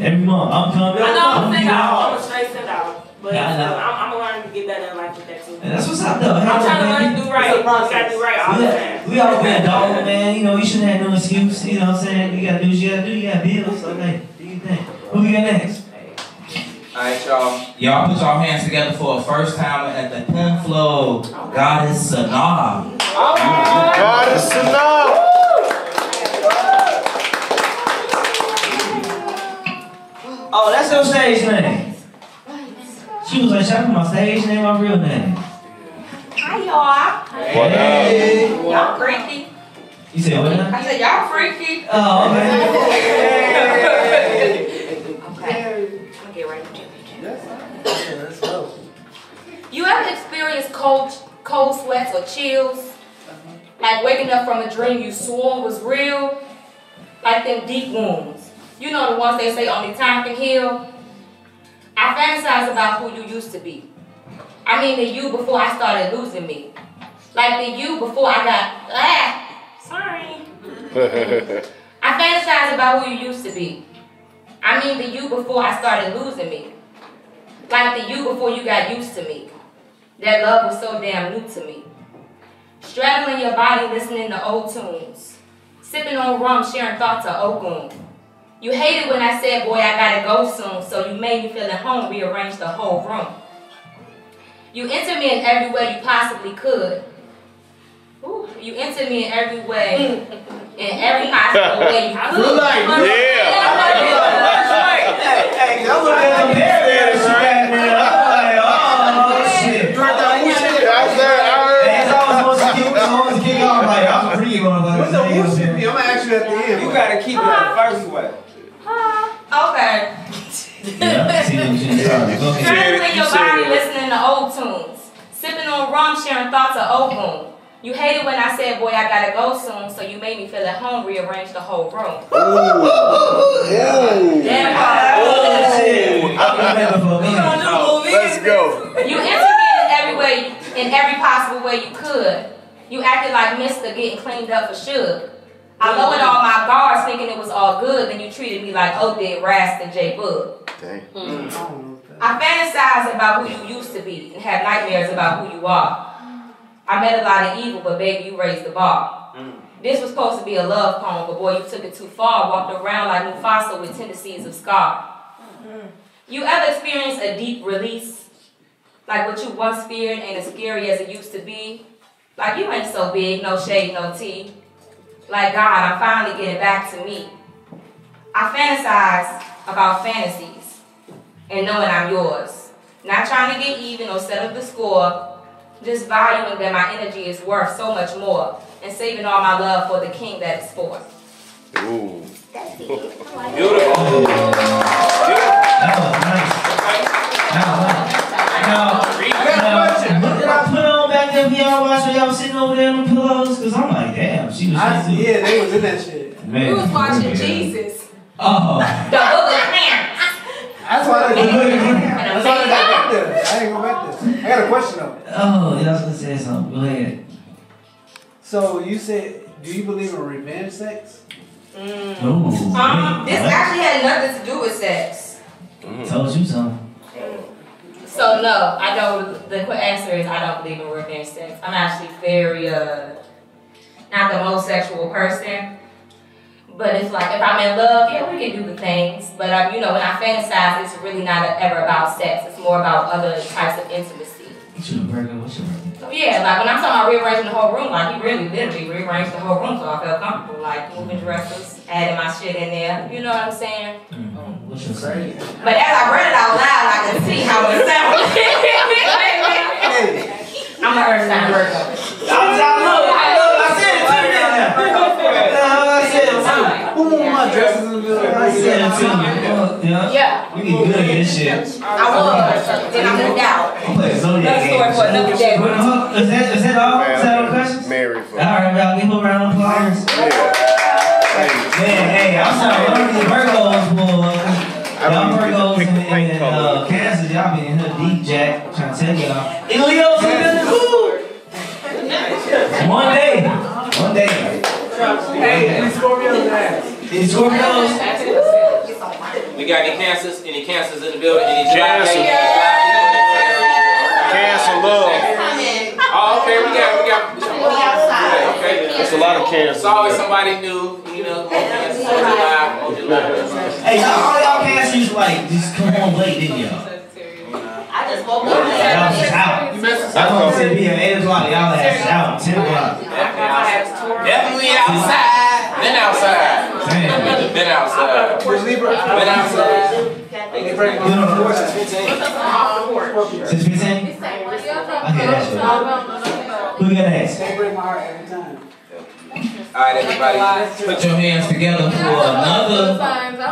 every month, I'm coming. I know I'm a straight send out. But Yeah, I know. I'm gonna learn to get better in life with that too. And that's what's up though. I'm trying to learn to do right. You gotta do right all the time. We all been a dog, man. You know, you shouldn't have no excuse. You know what I'm saying? You gotta do what you gotta do. You gotta build. So, hey, do your thing. Who we got next? Alright, y'all. Y'all put your hands together for a first timer at the Penflow Goddess Sanaa. Goddess Sanaa. Oh, that's your stage name. She was like, should I put my stage name, my real name? Hi, y'all. Hey. Y'all freaky. You said what now? I said, y'all freaky. Oh, okay. Okay. I'm gonna get right to Let's go. You ever experienced cold sweats or chills? Like waking up from a dream you swore was real? Like them deep wounds. You know the ones they say only time can heal? I fantasize about who you used to be. I mean the you before I started losing me. Like the you before I got, sorry. I fantasize about who you used to be. I mean the you before I started losing me. Like the you before you got used to me. That love was so damn new to me. Straddling your body, listening to old tunes. Sipping on rum, sharing thoughts of Ogun. You hated when I said, boy, I gotta go soon, so you made me feel at home, rearranged the whole room. You entered me in every way you possibly could. Ooh, you entered me in every way in every possible way you could. Yeah. Hey, I'm looking at the hair there. Oh, shit. I heard. It's always supposed to kick off like, I'm pretty going to What's the bullshit? I'm gonna ask you at the end. You gotta keep it the first way. Okay. Yeah, see what you're saying. Go ahead. Strangling your body, listening to old tunes. Sipping on rum, sharing thoughts of old moon. You hated when I said, boy, I gotta go soon, so you made me feel at home, rearrange the whole room. Damn hard. Let's go. You entered me in every way, in every possible way you could. You acted like Mr. getting cleaned up for Suge. I lowered all my guards thinking it was all good, then you treated me like O did Rast and J Bug. I fantasize about who you used to be and have nightmares about who you are. I met a lot of evil, but baby, you raised the bar. This was supposed to be a love poem, but boy, you took it too far. Walked around like Mufasa with tendencies of scar. You ever experienced a deep release? Like what you once feared ain't as scary as it used to be? Like you ain't so big, no shade, no tea. Like God, I'm finally getting back to me. I fantasize about fantasies and knowing I'm yours. Not trying to get even or set up the score. Just valuing that my energy is worth so much more and saving all my love for the king that it's for. Ooh. Beautiful. That was nice. What did I put on back there for y'all watch when y'all was sitting over there on the pillows? Because I'm like, damn, she was Yeah, they was in that shit. Man, We was watching Jesus. Oh. The book of Clarence. That's why they got back there. I ain't go back there. I got a question though. Oh, yeah, I was gonna say something. Go ahead. So you said, do you believe in revenge sex? This actually had nothing to do with sex. Told you something. So no, I don't. The quick answer is I don't believe in revenge sex. I'm actually very not the most sexual person. But it's like if I'm in love, yeah, we can do the things. But when I fantasize, it's really not ever about sex. It's more about other types of intimacy. What's your burger? What's your burger? So yeah, like when I'm talking about rearranging the whole room, like he really literally rearranged the whole room so I felt comfortable. Like moving dressers, adding my shit in there. You know what I'm saying? What's your saying? But as I read it out loud, I could see how it sounded. I'm a earth sign Virgo. I said it too. Who wore my dresses in the middle of the night? Yeah. We get good at this shit. I was. Then I moved out. Another story for another day. Is that all? Is that all the questions? Mary. All right, y'all give her a round of applause. Man, hey, I'm sorry. Y'all these Virgos, boy. Y'all Virgos and Cancer, y'all be in her deep, Jack. I'm trying to tell y'all. And Leo's in the cool. One day. Hey, Scorpio's ass. Any Scorpios? We got any cancers? Any cancers in the building? Any Cancer. Cancer love. Oh, okay, we got. Okay. There's a lot of cancer. It's always somebody new, more cancers. July. Hey, all y'all cancers just come home late, didn't y'all? I just woke up. Y'all was out. I was gonna say be at 8 o'clock, y'all ass out 10 o'clock. Definitely outside. Been outside. Been outside. Been outside. Since 15? Okay, that's good. Who got next? Alright, everybody, put your hands together for another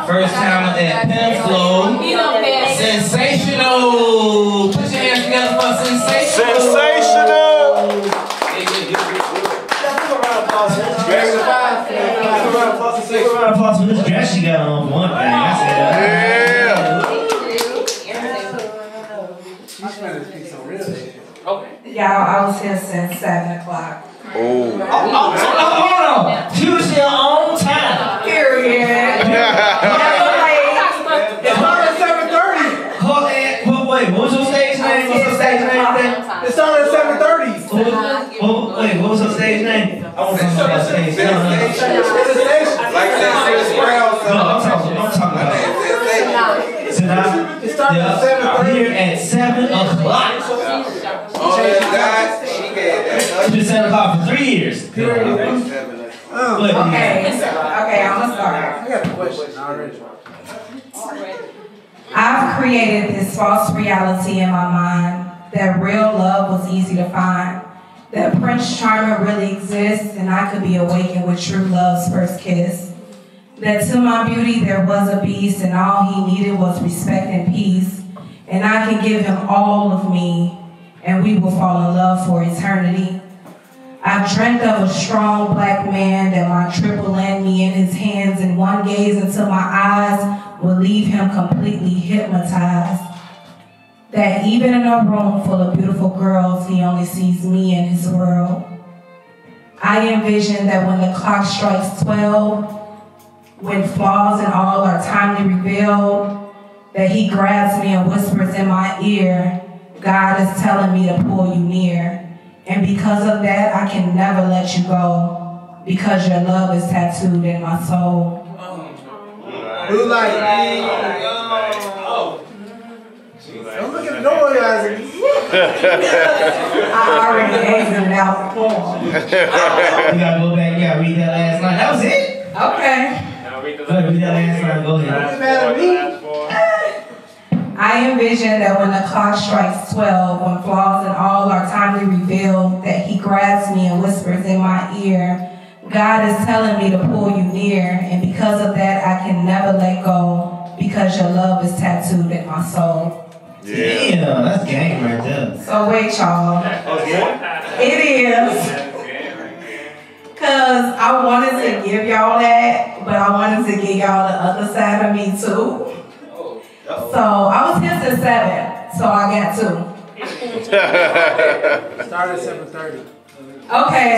first timer at Penflow. Sensational! Put your hands together for Sensational! Sensational! Round of applause for this dress she got on for one thing. I said that. She's trying to speak some real shit. Okay. Y'all, I was here since 7 o'clock. Hold on. She was here on time. Period. It started at 7:30. Wait, what was your stage name? What's your stage name? It started at 7:30. Wait, what was her stage name? I want to talk about stage name. Like that, No, I'm talking about it started at 7:30. Here at 7 o'clock. She's been 7 o'clock for 3 years. Wait, Okay, I'm gonna start. I got a question already. I've created this false reality in my mind that real love was easy to find, that Prince Charming really exists and I could be awakened with true love's first kiss, that to my beauty there was a beast and all he needed was respect and peace, and I can give him all of me and we will fall in love for eternity. I've dreamt of a strong black man that might triple land me in his hands and one gaze into my eyes will leave him completely hypnotized. That even in a room full of beautiful girls, he only sees me in his world. I envision that when the clock strikes 12, when flaws and all are timely revealed, that he grabs me and whispers in my ear, God is telling me to pull you near. And because of that, I can never let you go, because your love is tattooed in my soul. Who like? Don't look at the door, guys. I already answered it out before. You gotta go back, you gotta read that last line. That was it? Okay. Now read the Read that last line, go ahead. I envision that when the clock strikes 12, when flaws and all are timely revealed, that he grabs me and whispers in my ear, God is telling me to pull you near, and because of that, I can never let go, because your love is tattooed in my soul. Yeah, that's game right there. So wait, y'all. It is. Because I wanted to give y'all that, but I wanted to give y'all the other side of me too. So I was here till 7, so I got 2. Start at 7:30. Okay. Okay.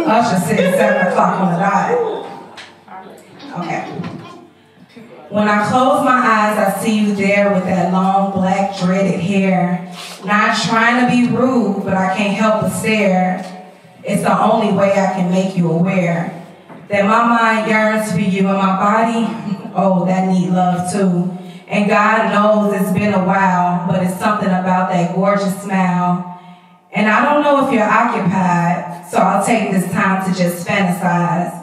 Usher said 7 o'clock on the dot. Okay. When I close my eyes, I see you there with that long, black, dreaded hair. Not trying to be rude, but I can't help but stare. It's the only way I can make you aware that my mind yearns for you and my body, oh, that need love too. And God knows it's been a while, but it's something about that gorgeous smile. And I don't know if you're occupied, so I'll take this time to just fantasize.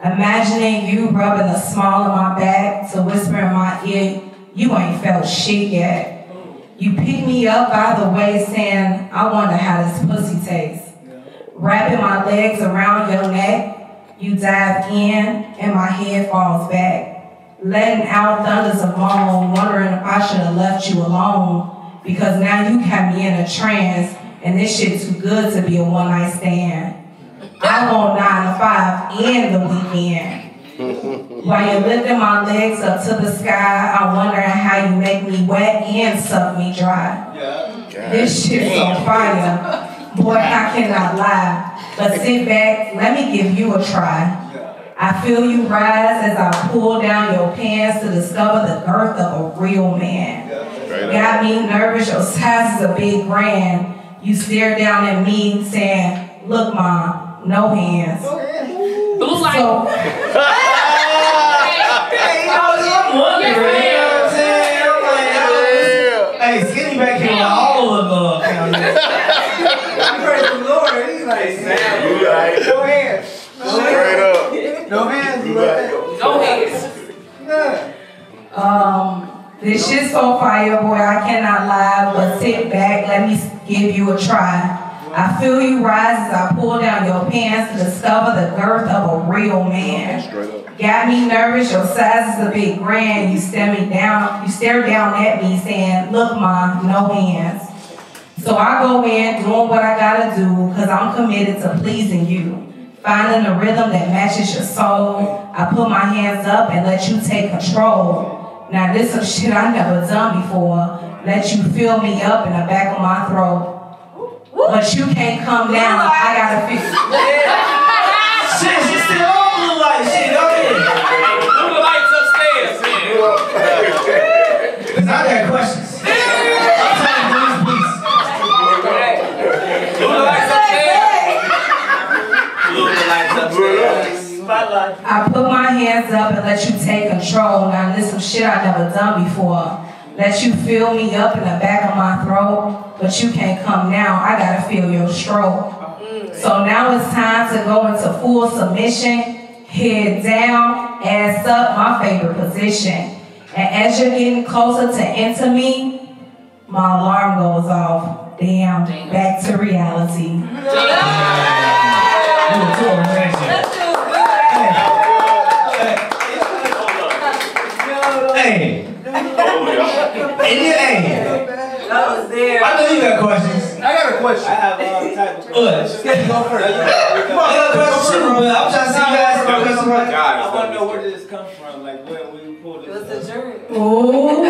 Imagining you rubbing the small of my back to whisper in my ear, you ain't felt shit yet. You pick me up by the way saying, I wonder how this pussy tastes. Wrapping my legs around your neck, you dive in and my head falls back. Letting out thunders of moan, wondering if I should have left you alone, because now you got me in a trance and this shit too good to be a one-night stand. I want 9 to 5 and the weekend. While you're lifting my legs up to the sky, I'm wondering how you make me wet and suck me dry. This shit's on fire. Boy, I cannot lie. But sit back, let me give you a try. I feel you rise as I pull down your pants to discover the girth of a real man. Got me nervous, your size is a big grand. You stare down at me saying, look, Mom, no hands. Blue light. I'm wondering, you know what I'm saying? I'm like, hey, Skinny back here with all of love. I praise the Lord. He's like, Sam, you like, no hands. Straight up. No hands. No hands. This shit's so fire, boy, I cannot lie, but sit back, let me give you a try. I feel you rise as I pull down your pants to discover the girth of a real man. Got me nervous, your size is a big grand. You stare down at me saying, look, Mom, no hands. So I go in doing what I gotta do, cause I'm committed to pleasing you. Finding a rhythm that matches your soul. I put my hands up and let you take control. Now this some shit I never done before. Let you fill me up in the back of my throat. But you can't come down, I gotta fix it. Shit, she's still on blue light. Shit, go ahead. Blue lights upstairs, man. Cause I got questions. I'm trying to do this piece. Blue lights upstairs. I put my hands up and let you take control. Now this some shit I never done before. let you fill me up in the back of my throat, but you can't come now. I gotta feel your stroke. So now it's time to go into full submission, head down, ass up, my favorite position. And as you're getting closer to into me, my alarm goes off. Damn, back to reality. Hey. That was there. I know you got questions. I got a question. I have all type of questions. Go first. Come on, I'm trying to see you guys. I want to know where did this come from? Like, where we pulled this? It was a journey. Ooh,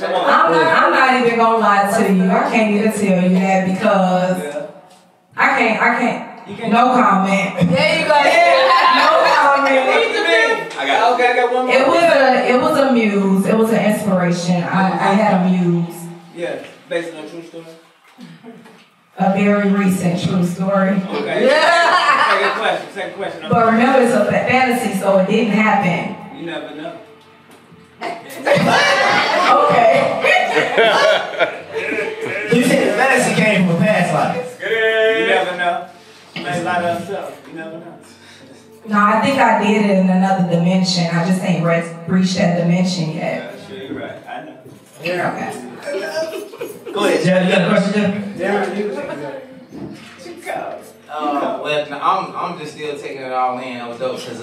I'm not even gonna lie to you. I can't even tell you that because I can't. No comment. There you go. No comment. I got one more. It was a muse. It was an inspiration. I had a muse. Yeah, based on a true story. A very recent true story. Okay. Second question. But remember, it's a fantasy, so it didn't happen. You never know. Okay. You said the fantasy came from a past life. You never know. You may lie to yourself. You never know. No, I think I did it in another dimension. I just ain't reached that dimension yet. Yeah, sure, you're right. I know. Okay. Go ahead, Jeff. You got a question, Jeff? Well, I'm just still taking it all in. That was dope because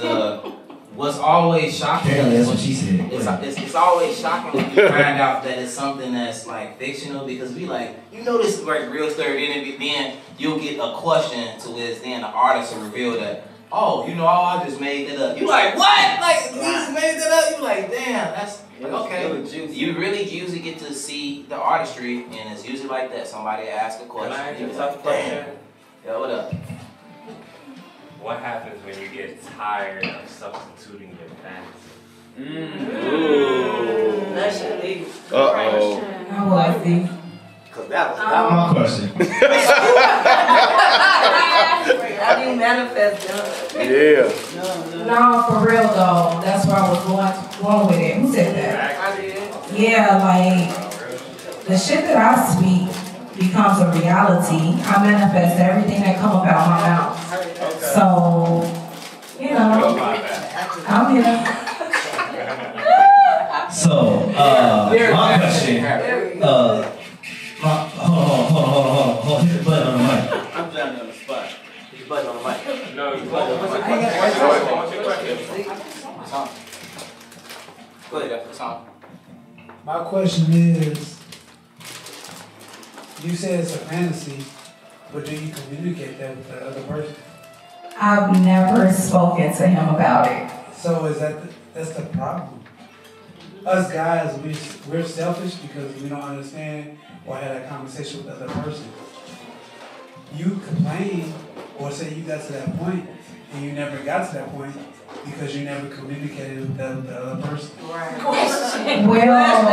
what's always shocking. Apparently, that's what she said. It's always shocking when you find out that it's something that's like fictional because we like this is like real story. Then you'll get a question to which then the artist will reveal that. Oh, I just made that up. You like, what? Like, you just made that up? You like, damn, that's like, okay. You really usually get to see the artistry, and it's usually like that. Somebody asks a question. Can I ask you a like, tough question? Yeah, what up? What happens when you get tired of substituting your fantasy? Ooh. That should be. Uh-oh. How will I see? Because that was my question. How do you manifest them? Yeah. No, for real though. That's where I was going with it. Who said that? I did. Yeah, like the shit that I speak becomes a reality. I manifest everything that comes up out my mouth. So, I'm here. So, my question. Hold hit the button on the mic. I'm driving on the spot. Hit the button on the mic. No, you button on the mic. Go ahead, that's the song. My question is, you said it's a fantasy, but do you communicate that with the other person? I've never spoken to him about it. So that's the problem. Us guys, we're selfish because we don't understand or have that conversation with the other person. You complain or say you got to that point and you never got to that point because you never communicated with the other person. Right. Well,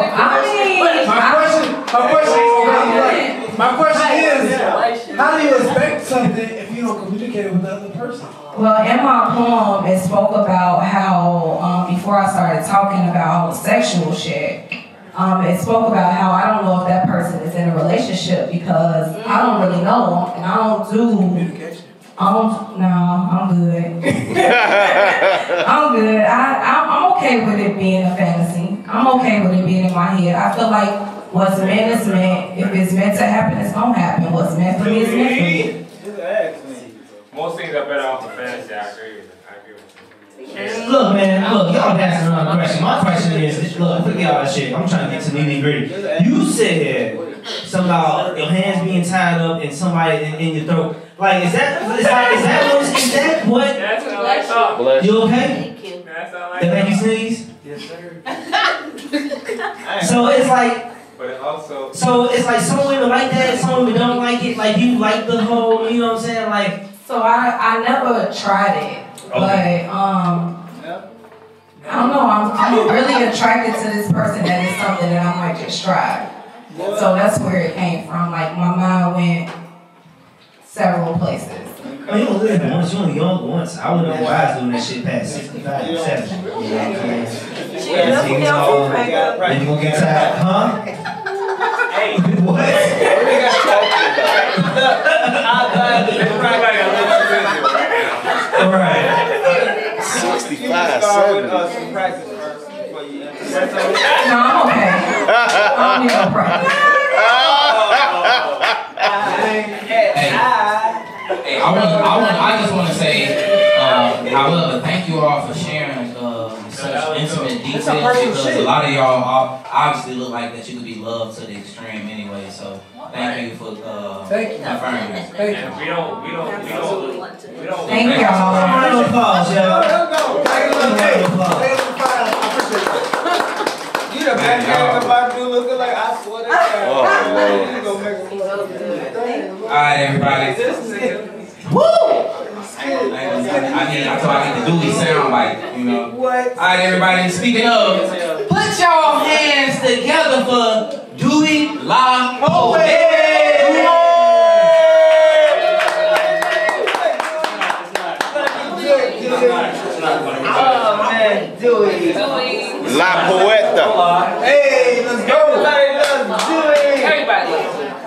my question is, how do you expect something if you don't communicate with the other person? Well, in my poem, it spoke about how, before I started talking about sexual shit, it spoke about how I don't know if that person is in a relationship because I don't really know them and I don't do communication. I'm good. I'm good. I'm okay with it being a fantasy. I'm okay with it being in my head. I feel like what's meant is meant. If it's meant to happen, it's gonna happen. What's meant for me is meant for me. Most things are better off the fantasy. I agree with you. Look, man, y'all dancing around the question. My question is, look, forget all that shit. I'm trying to get to nitty gritty. You said something about your hands being tied up and somebody in your throat. Like, is that what? That's what I like. You okay? That's what I like. That make you sneeze? Yes, sir. So it's like. But it also. So it's like some women like that, some women don't like it. Like you like the whole, you know what I'm saying? Like. So I never tried it, but I don't know. I'm really attracted to this person that is something that I might just try. So that's where it came from. Like my mind went several places. Oh, you don't live once, you only young once. I wouldn't advise doing that shit past 65 and 70. You know what I'm saying? Then you gonna get tired, huh? Hey, what? Alright. 65, 70. Some practice first before you enter. No, I'm okay. I don't need no practice. Hey, I just want to say, however, thank you all for sharing such intimate details because a lot of y'all obviously look like that you could be loved to the extreme anyway. So thank you for confirming that. Thank you. We don't. Thank y'all. Round of applause, y'all. You the best man about to looking like I swear to God. Alright, everybody. Woo! I thought I need to do the sound like, you know. What? Alright, everybody. Speaking of, put y'all hands together for Dewey La Poe. Oh man, Dewey. La Poeta. Hey, let's go. Everybody, let's do it. Everybody.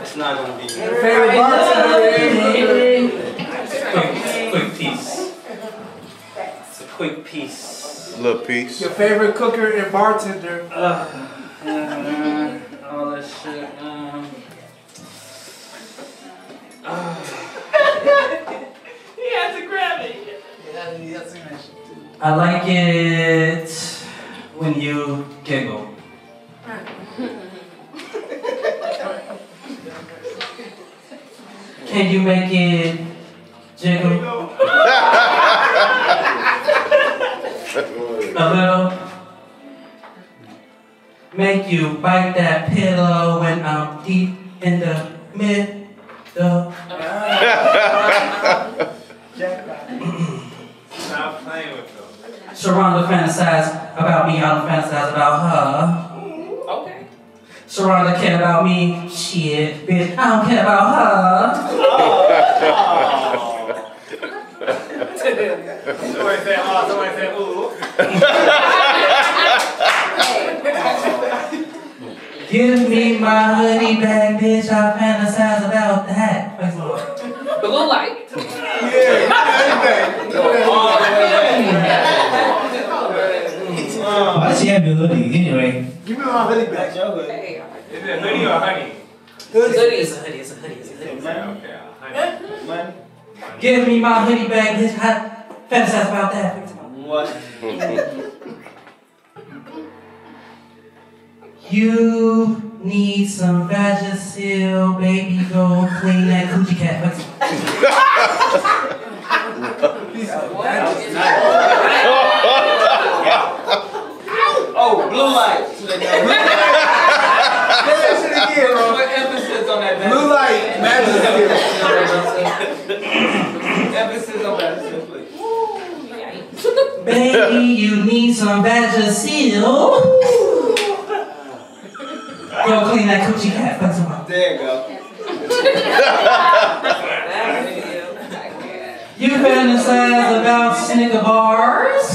It's not gonna be. Favorite bartender. Quick piece. It's a quick piece. Little piece. Your favorite cooker and bartender. All that shit. He had to grab it. I like it when you giggle. Can you make it jiggle? A little. Make you bite that pillow when I'm deep in the middle. Stop playing with them. Sharonda fantasize about me, I don't fantasize about her. Okay. Sharonda care about me, shit, bitch, I don't care about her. Somebody said, oh, somebody said, ooh. Give me my hoodie back, bitch, I fantasize about that. Blue light. Why does she have your hoodie anyway? Give me my hoodie back, your hoodie. Is it a hoodie or honey? Hoodie. It's a hoodie, it's a hoodie, it's a hoodie. Okay, honey. Money. Give me my hoodie back, bitch, I fantasize about that. What? You need some Vagisil, baby, go clean that coochie cat. Oh, blue light. Say that shit again, bro. Put emphasis on that. Blue light, magic. Emphasis on that, please. Baby, you need some Vagisil. Go clean that coochie cat. There you go. You fantasize about Snicker bars.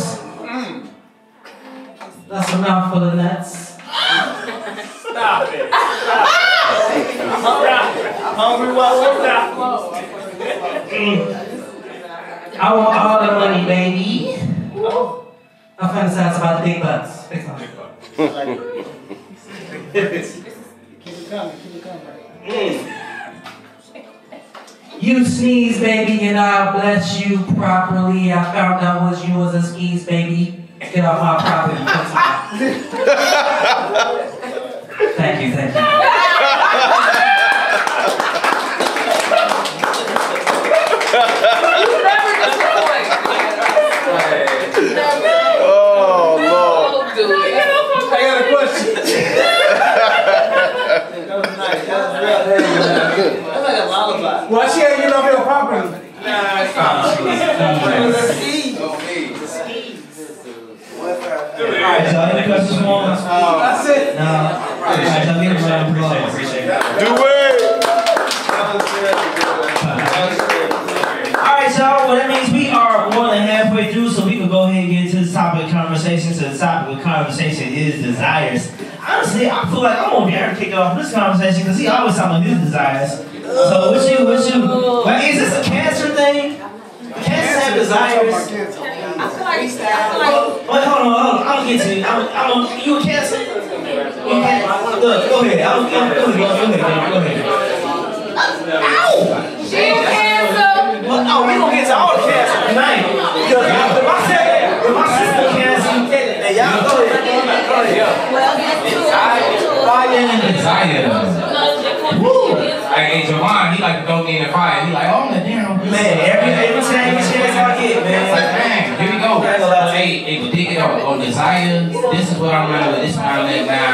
That's a mouthful of nuts. Stop it. Hungry while we're I want all the money, baby. I fantasize about the big bucks. Big bucks. Keep it coming. You sneeze, baby, and I'll bless you properly. I found out was you was a skis, baby. Get off my property. Thank you, thank you. Oh, Lord. I got a question. That was nice. That was real. That's like a lullaby. Why she ain't getting off your property? Nah, it's not. Alright, so any questions for us? That's it. No. Alright, so give me a round of applause. Appreciate it. Do it. Alright, so desires. Honestly, I feel like I'm gonna be able to kick off this conversation because he always talking about his desires. So what you? Like, is this a cancer thing? Cancer have desires. I feel like. Wait, hold on. I'm gonna get to you. You a cancer? Look, go ahead. Go ahead. Ow! She a cancer. Well, no, we gonna get to all the cancer tonight. Because if my sister cancer, hey, y'all go ahead. Desire. Hey, Javon, he like to throw me in the fire. He like, oh man, damn. Man, every time you chance I get, man. Like, man, here we go. Hey, but dig it on desire. This is what I'm running with. This is where I'm at now.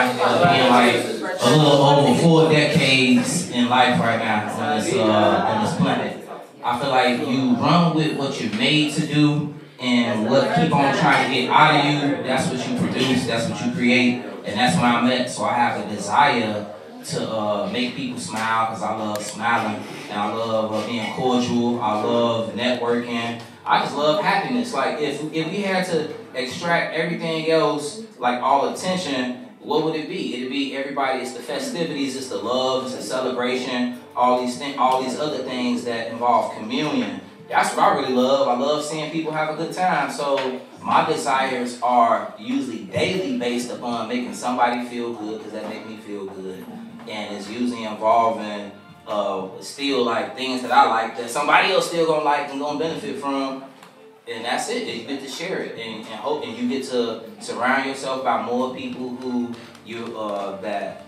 Being like a little over 4 decades in life right now on this planet. I feel like you run with what you're made to do and what keep on trying to get out of you. That's what you produce. That's what you create. And that's where I'm at. So I have a desire to make people smile because I love smiling and I love being cordial. I love networking. I just love happiness. Like if we had to extract everything else, like all attention, what would it be? It'd be everybody. It's the festivities. It's the love. It's the celebration. All these other things that involve communion. That's what I really love. I love seeing people have a good time. So my desires are usually daily based upon making somebody feel good because that makes me feel good. And it's usually involving still like things that I like that somebody else still gonna like and gonna benefit from. And that's it. You get to share it and hope, and you get to surround yourself by more people who that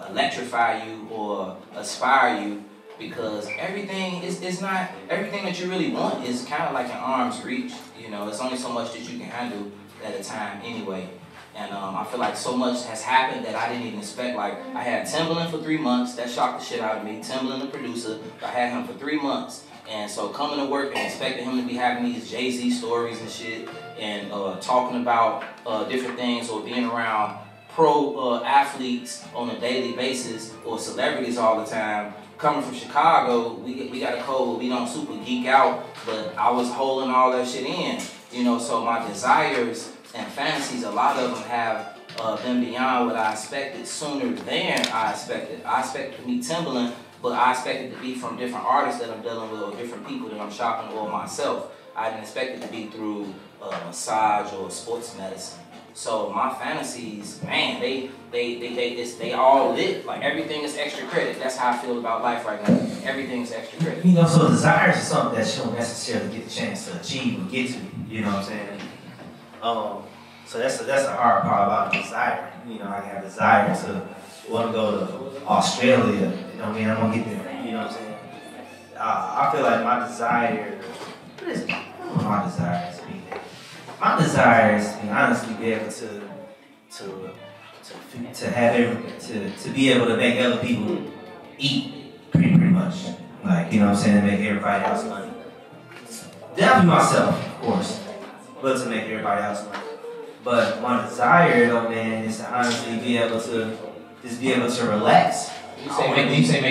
electrify you or aspire you. Because everything is not everything that you really want is kind of like an arm's reach. You know, it's only so much that you can handle at a time anyway. And I feel like so much has happened that I didn't even expect. Like I had Timbaland for 3 months. That shocked the shit out of me. Timbaland, the producer, I had him for 3 months. And so coming to work and expecting him to be having these Jay-Z stories and shit and talking about different things or being around pro athletes on a daily basis or celebrities all the time. Coming from Chicago, we got a code where we don't super geek out, but I was holding all that shit in, you know, so my desires and fantasies, a lot of them have been beyond what I expected sooner than I expected. I expected to meet Timbaland, but I expected to be from different artists that I'm dealing with or different people that I'm shopping or myself. I didn't expect it to be through massage or sports medicine. So my fantasies, man, they all lit. Like everything is extra credit. That's how I feel about life right now. Everything is extra credit. You know, so desires is something that you don't necessarily get the chance to achieve or get to. You know what I'm saying? So that's the hard part about desire. You know, I have desire to want to go to Australia. You know what I mean? I'm gonna get there. You know what I'm saying? I feel like my desire. What is my desire to be there? My desire is to honestly be able to be able to make other people eat pretty much. Like, you know what I'm saying, to make everybody else money. Definitely myself, of course, but to make everybody else money. But my desire though, man, is to honestly be able to just be able to relax. You say make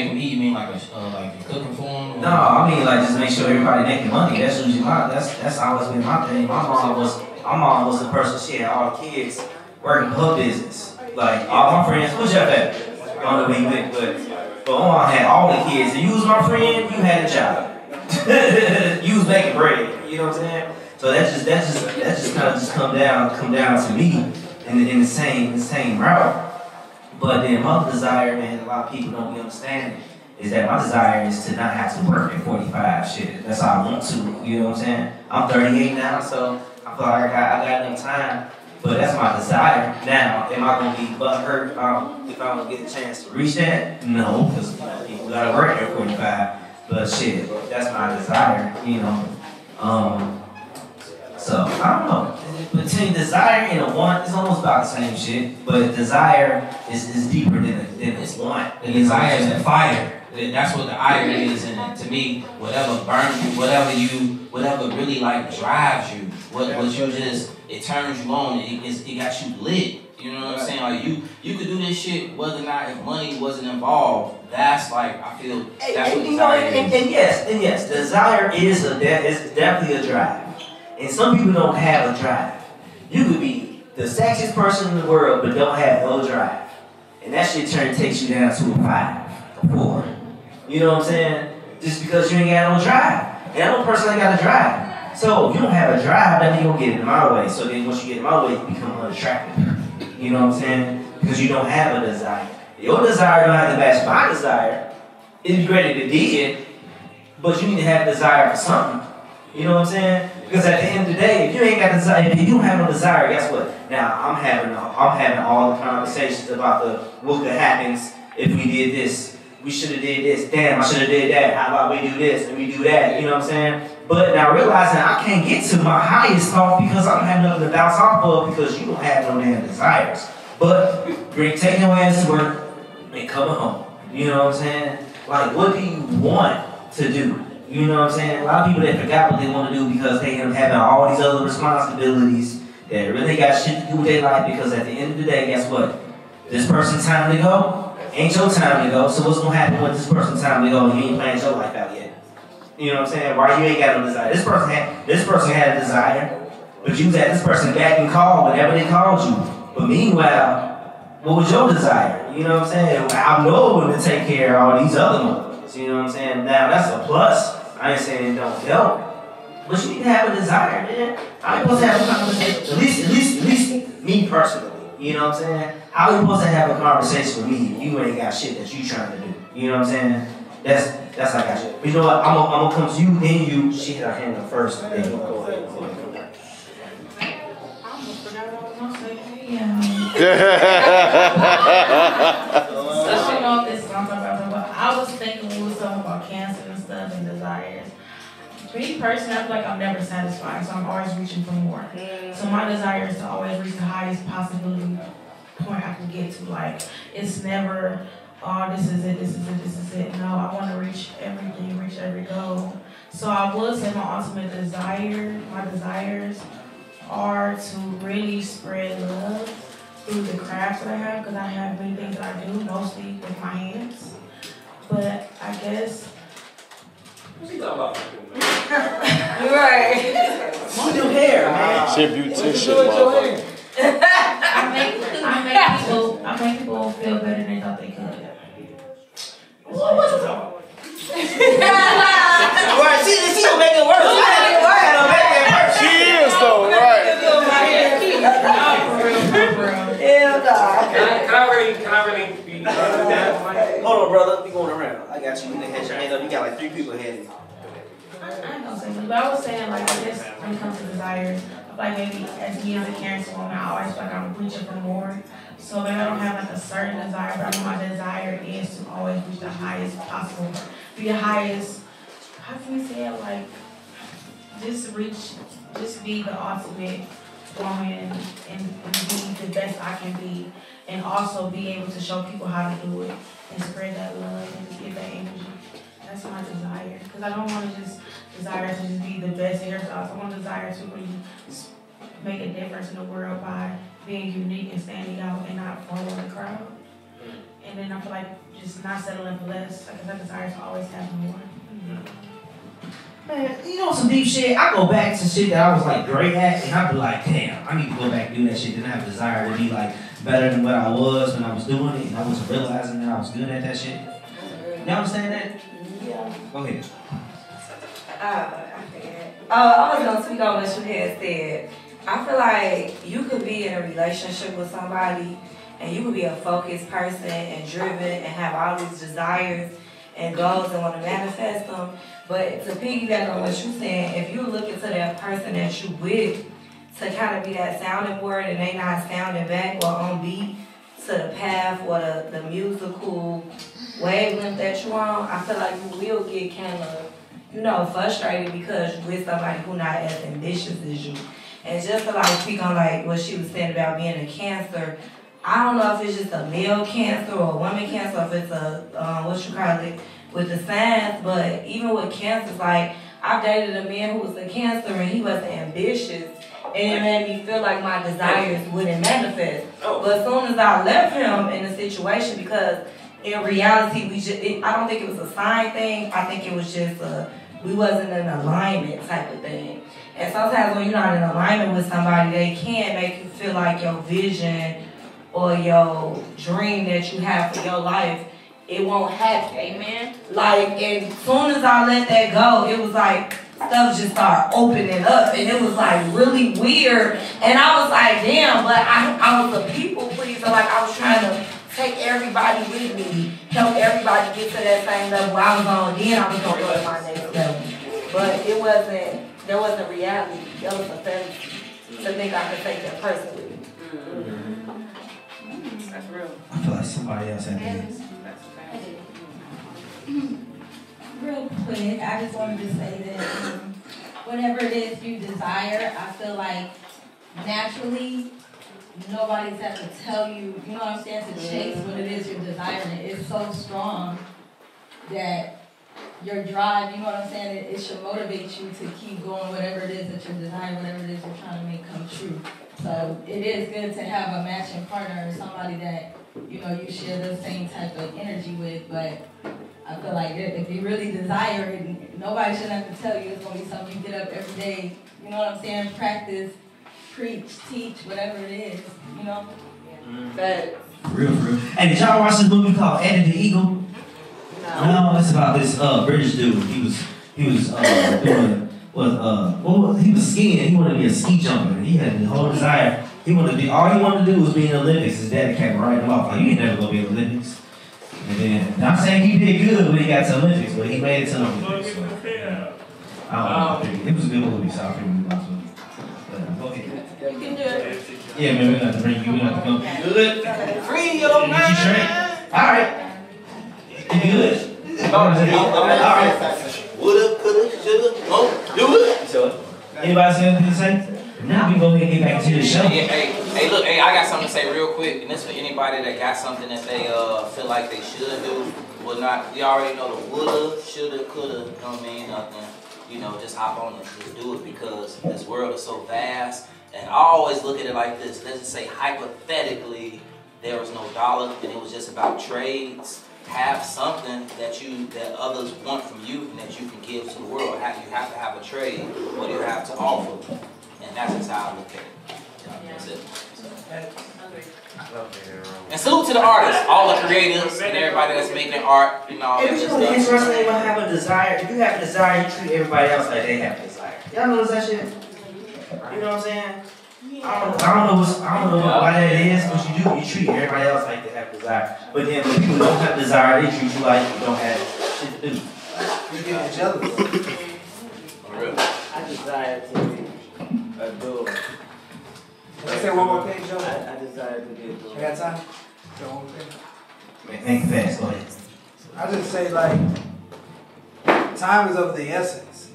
them eat, you mean like you're cooking for them? No, I mean like just make sure everybody making money. That's usually that's always been my thing. My mom was the person, she had all the kids working her business. Like all my friends, who's your favorite? I don't know where you went, but my mom had all the kids. If you was my friend, you had a job. You was making bread. You know what I'm saying? So that just kind of come down to me in the same route. But then my desire, man, a lot of people don't be understanding, is that my desire is to not have to work at 45 shit. That's how I want to, you know what I'm saying? I'm 38 now, so I feel like I got enough time. But that's my desire. Now, am I going to be butthurt if I don't get a chance to reach that? No, because people got to work at 45. But shit, that's my desire, you know. So, I don't know. Between desire and a want, it's almost about the same shit. But desire is deeper than it's want. The desire is a fire. That's what the iron is, and to me, whatever burns you, whatever really like drives you, what you just, it turns you on, it got you lit. You know what I'm saying? Like you could do this shit whether or not if money wasn't involved. That's like I feel. That's what desire is. And yes, desire is definitely a drive. And some people don't have a drive. You could be the sexiest person in the world but don't have no drive. And that shit takes you down to a 5, a 4. You know what I'm saying? Just because you ain't got no drive. And I know a person ain't got a drive. So if you don't have a drive, that means you don't get in my way. So then once you get in my way, you become unattractive. You know what I'm saying? Because you don't have a desire. Your desire don't have to match my desire. It'd be great if it did, but you need to have a desire for something. You know what I'm saying? Because at the end of the day, if you ain't got desire, if you don't have no desire, guess what? Now I'm having all the conversations about what could happen if we did this. We should have did this. Damn, I should have did that. How about we do this and we do that? You know what I'm saying? But now realizing I can't get to my highest thought because I don't have nothing to bounce off of because you don't have no damn desires. But you're taking your ass to work and coming home. You know what I'm saying? Like, what do you want to do? You know what I'm saying? A lot of people that forgot what they want to do because they end up having all these other responsibilities that really got shit to do with their life because at the end of the day, guess what? This person's time to go ain't your time to go. So what's going to happen when this person's time to go and you ain't planned your life out yet? You know what I'm saying? Why you ain't got no desire? This person had a desire, but you was at this person back and call whenever they called you. But meanwhile, what was your desire? You know what I'm saying? I'm knowing to take care of all these other motherfuckers. You know what I'm saying? Now that's a plus. I ain't saying it don't help, but you need to have a desire, man. I'm supposed to have a conversation. At least me personally. You know what I'm saying? How are you supposed to have a conversation with me if you ain't got shit that you trying to do? You know what I'm saying? That's how I got shit. But you know what? I'm gonna come to you, then you. She had her hand up first, then you go ahead. Touching off this something about I was thinking we was talking about cancer and stuff and desires. Me personally, I feel like I'm never satisfied, so I'm always reaching for more. So my desire is to always reach the highest possibility point I can get to. Like, it's never, oh, this is it, this is it, this is it. No, I want to reach everything, reach every goal. So I would say my ultimate desire, my desires are to really spread love through the crafts that I have, because I have many things that I do, mostly with my hands. But I guess... What's he talking about? Right. Do your hair, man. She a beautician, motherfucker. I make people feel better than they thought they could. What's it talking? Right, she don't make it worse. She is though, right? Can I really be Hold on, brother. We going around. I got you. You didn't have your hand up. You got like 3 people ahead of you. I ain't gonna say much, but I was saying, like, I guess when it comes to desires, like maybe as me as a caring woman, I always feel like I'm reaching for more. So maybe I don't have like a certain desire, but I know my desire is to always reach the highest possible, be the highest, how can we say it, like, just be the ultimate woman and be the best I can be, and also be able to show people how to do it and spread that love and just give that energy. That's my desire, because I don't want to just desire to just be the best hairstylist. I want to desire to really make a difference in the world by being unique and standing out and not following the crowd. And then I feel like just not settling for less, because I desire to always have more. Man, you know some deep shit? I go back to shit that I was like great at, and I be like, damn, I need to go back and do that shit. Then I have a desire to be like better than what I was when I was doing it, and I wasn't realizing that I was good at that shit. You understand that? Yeah. Go ahead. I forget. I was gonna speak on what you had said. I feel like you could be in a relationship with somebody and you could be a focused person and driven and have all these desires and goals and want to manifest them. But to piggyback on what you're saying, if you're looking to that person that you with to kind of be that sounding board and they not sounding back or on beat to the path or the musical wavelength that you're on, I feel like you will get kind of, frustrated because you're with somebody who not as ambitious as you. And just to speak on what she was saying about being a Cancer, I don't know if it's just a male Cancer or a woman Cancer, if it's a, with the signs, but even with Cancers, I've dated a man who was a Cancer and he wasn't ambitious, and it made me feel like my desires wouldn't manifest. But as soon as I left him in the situation, because in reality, I don't think it was a sign thing, I think it was just a we wasn't in alignment type of thing. And sometimes when you're not in alignment with somebody, they can make you feel like your vision or your dream that you have for your life, it won't happen. Amen. Like, and as soon as I let that go, it was like stuff just started opening up, and it was like really weird. And I was like, damn, but I was a people pleaser. Like, I was trying to take everybody with me, help everybody get to that same level I was on. Then I was gonna go to my next level. But it wasn't. There wasn't reality. There was a fantasy to think I could take that person with me. That's real. I feel like somebody else had this. Real quick, I just wanted to say that whatever it is you desire, I feel like naturally nobody's have to tell you, you know what I'm saying, to chase what it is you're desiring. It's so strong that your drive, you know what I'm saying, it should motivate you to keep going whatever it is that you're desiring, whatever it is you're trying to make come true. So it is good to have a matching partner or somebody that, you know, you share the same type of energy with, but I feel like if you really desire it, nobody shouldn't have to tell you. It's going to be something you get up every day, you know what I'm saying, practice, preach, teach, whatever it is, you know? But Real. Hey, did y'all watch this movie called Eddie the Eagle? No, it's about this British dude. He was doing he was skiing. He wanted to be a ski jumper. He had the whole desire. All he wanted to do was be in the Olympics. His dad kept writing him off like, you ain't never gonna be in the Olympics. And then I'm saying he did good when he got to the Olympics, but he made it to the Olympics. So, I don't know. It was a good movie, so I figured we watch it. Okay. you can do it. Yeah, man, we got to bring you. We got to come. Good. Free your mind. All right. You good? All right. Woulda, coulda, shoulda, won't do it. So, anybody say anything to say? Now we go ahead and get back to the show. Hey, look, I got something to say real quick, and this for anybody that got something that they feel like they should do, but not. You already know the woulda, shoulda, coulda. Don't mean nothing. You know, just hop on and just do it because this world is so vast. And I always look at it like this. Let's just say hypothetically there was no dollar and it was just about trades. Have something that others want from you and that you can give to the world. You have to have a trade. What do you have to offer? And that's just how I look at it. That's it. And salute to the artists, all the creatives, and everybody that's making art and all that It's stuff. really interesting when you have a desire. If you have a desire, you treat everybody else like they have a desire. Y'all notice that shit? You know what I'm saying? I don't know why that is, but you do. You treat everybody else like they have desire. But then when people don't have desire, they treat you like you don't have shit to do. You get jealous. Really? I desire to be adored. Say one more thing, Joe. I desire to be adored. I got time? Say one more thing. Think fast, go ahead. I just say like, time is of the essence.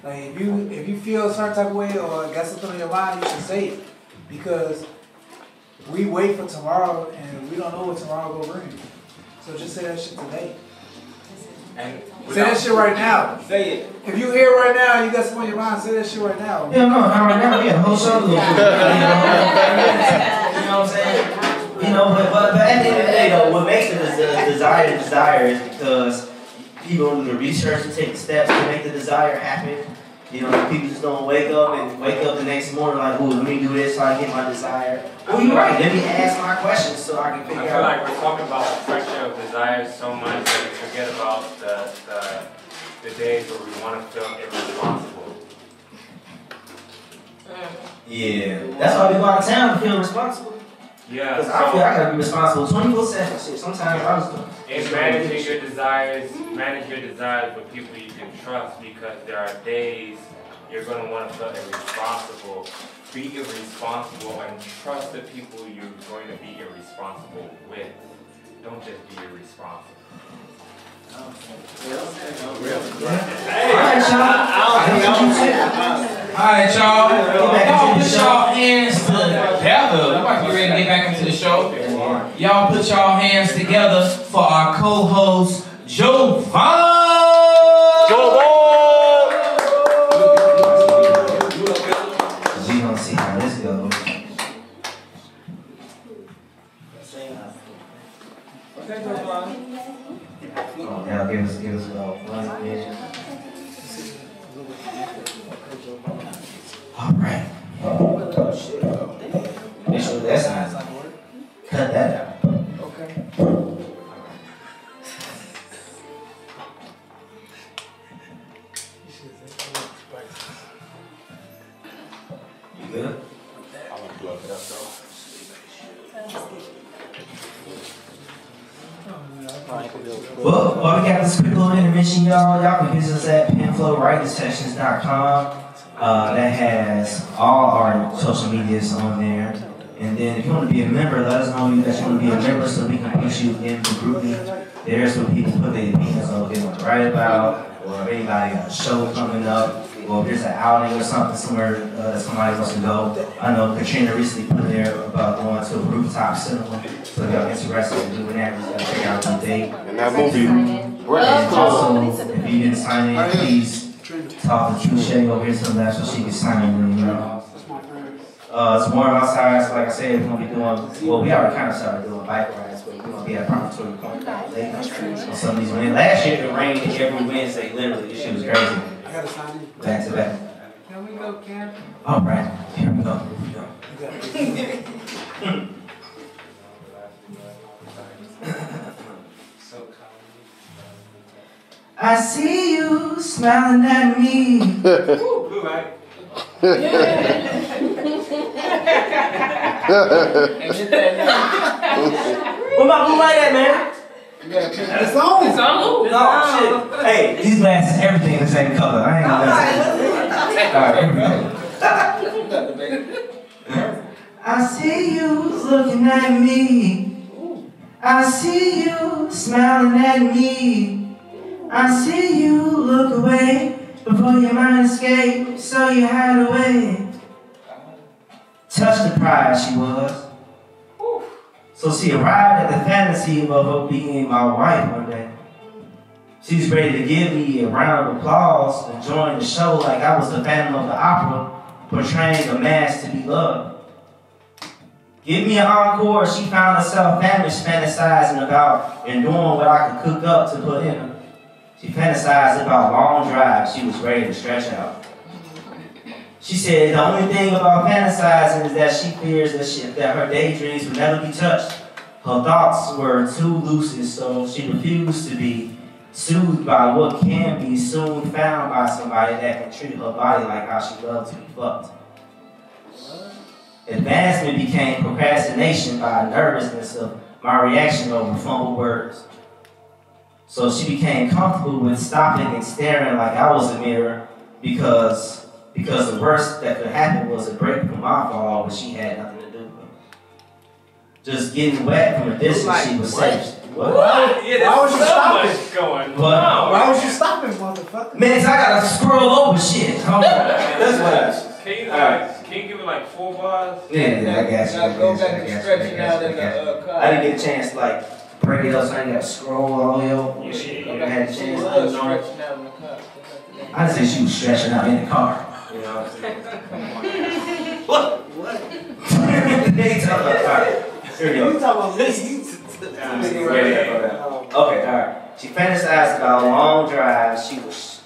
Like if you feel a certain type of way or got something on your mind, you should say it. Because we wait for tomorrow and we don't know what tomorrow will bring. So just say that shit today. And say that shit right now. Say it. If you here right now and you got something on your mind, say that shit right now. Yeah, no, not right now. Yeah, the whole show. You know what I'm saying? You know, but at the end of the day, though, what makes it a desire is because people do the research and take the steps to make the desire happen. You know, people just don't wake up the next morning like, ooh, let me do this so I get my desire. Well, you're right. Let me ask my questions so I can figure out. I feel like we're talking about the pressure of desire so much that we forget about the days where we want to feel irresponsible. Yeah, that's why we go out of town to feel responsible. Yeah. Because I feel I gotta be responsible 24/7. Shit, sometimes I was doing. And manage your desires with people you can trust, because there are days you're going to want to feel irresponsible. Be irresponsible and trust the people you're going to be irresponsible with. Don't just be irresponsible. Alright, y'all. Y'all put y'all hands together. We're about to be ready to get back into the show. Y'all put y'all hands together for our co-host, Jovan. We gonna see how this goes. Oh, now give us 1 minute. Well, we got this quick little intervention, y'all. Y'all can visit us at penflowwritersessions.com. That has all our social medias on there. And then if you want to be a member, let us know that you want to be a member so we can put you in the group. There's where people put their opinions on what they want to write about, or if anybody got a show coming up, or if there's an outing or something somewhere that somebody wants to go. I know Katrina recently put there about going to a rooftop cinema. So if y'all interested in doing that, we gotta check out the date. And that movie, And also, if you didn't sign in, please talk to True over here to the left so she can sign in. You know. It's warm outside, so like I said, we're gonna be doing, well, we already kind of started doing bike rides, but we're gonna be at Promontory Point late on some of these Wednesdays. Last year it rained every Wednesday, literally. This shit was crazy. Back to back. Can we go camp? All right, here we go. I see you smiling at me. Blue light. Where my blue light at, man? It's on. It's on. No, shit. Hey, these glasses, everything the same color. I ain't gonna Alright, here we go. I see you looking at me. I see you smiling at me. I see you look away before your mind escapes, so you hide away. Touch the pride she was. So she arrived at the fantasy of her being my wife one day. She was ready to give me a round of applause and join the show like I was the Phantom of the Opera, portraying a mask to be loved. Give me an encore, she found herself famished, fantasizing about and doing what I could cook up to put in her. She fantasized about long drives she was ready to stretch out. She said the only thing about fantasizing is that she fears that her daydreams would never be touched. Her thoughts were too lucid, so she refused to be soothed by what can be soon found by somebody that can treat her body like how she loves to be fucked. Advancement became procrastination by nervousness of my reaction over fumbled words. So she became comfortable with stopping and staring like I was a mirror because the worst that could happen was a break from my fall, but she had nothing to do with it. Just getting wet from a distance, she was safe. What? Yeah, Why was you stopping? Why was you stopping, motherfucker? Man, I gotta scroll over shit. Hold on. That's what Can you give it like 4 bars? Yeah, I got you. Go back to stretching out in the car. I didn't get a chance to like break it up, so I ain't got to scroll all the way over and shit. I had a chance to I didn't say she was stretching out in the car. You know what I'm saying? What? They talking about, all right. Here we go. You talking about me? Okay, alright. She fantasized about long drives. She was.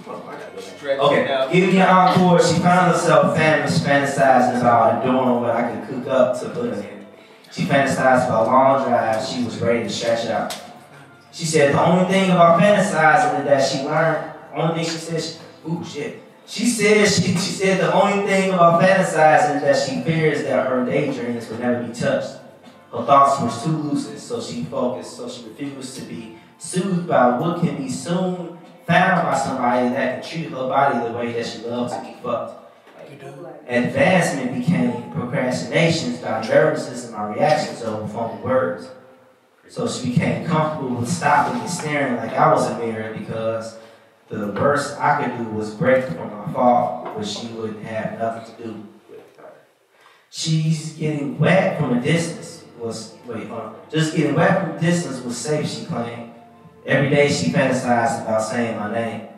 Okay, give me an encore. She found herself fantasizing about and doing what I could cook up to put her in. She fantasized about long drives. She was ready to stretch it out. She said the only thing about fantasizing is that she learned. Only thing she said, She said the only thing about fantasizing is that she fears that her daydreams would never be touched. Her thoughts were too lucid, so she refused to be soothed by what can be soon found by somebody that can treat her body the way that she loves to be fucked. Advancement became procrastinations by nervousness and my reactions over fumbled words. So she became comfortable with stopping and staring like I was a mirror because the worst I could do was break from my fall, but she wouldn't have nothing to do with her. She's getting wet from a distance. Just getting wet from a distance was safe, she claimed. Every day she fantasized about saying my name.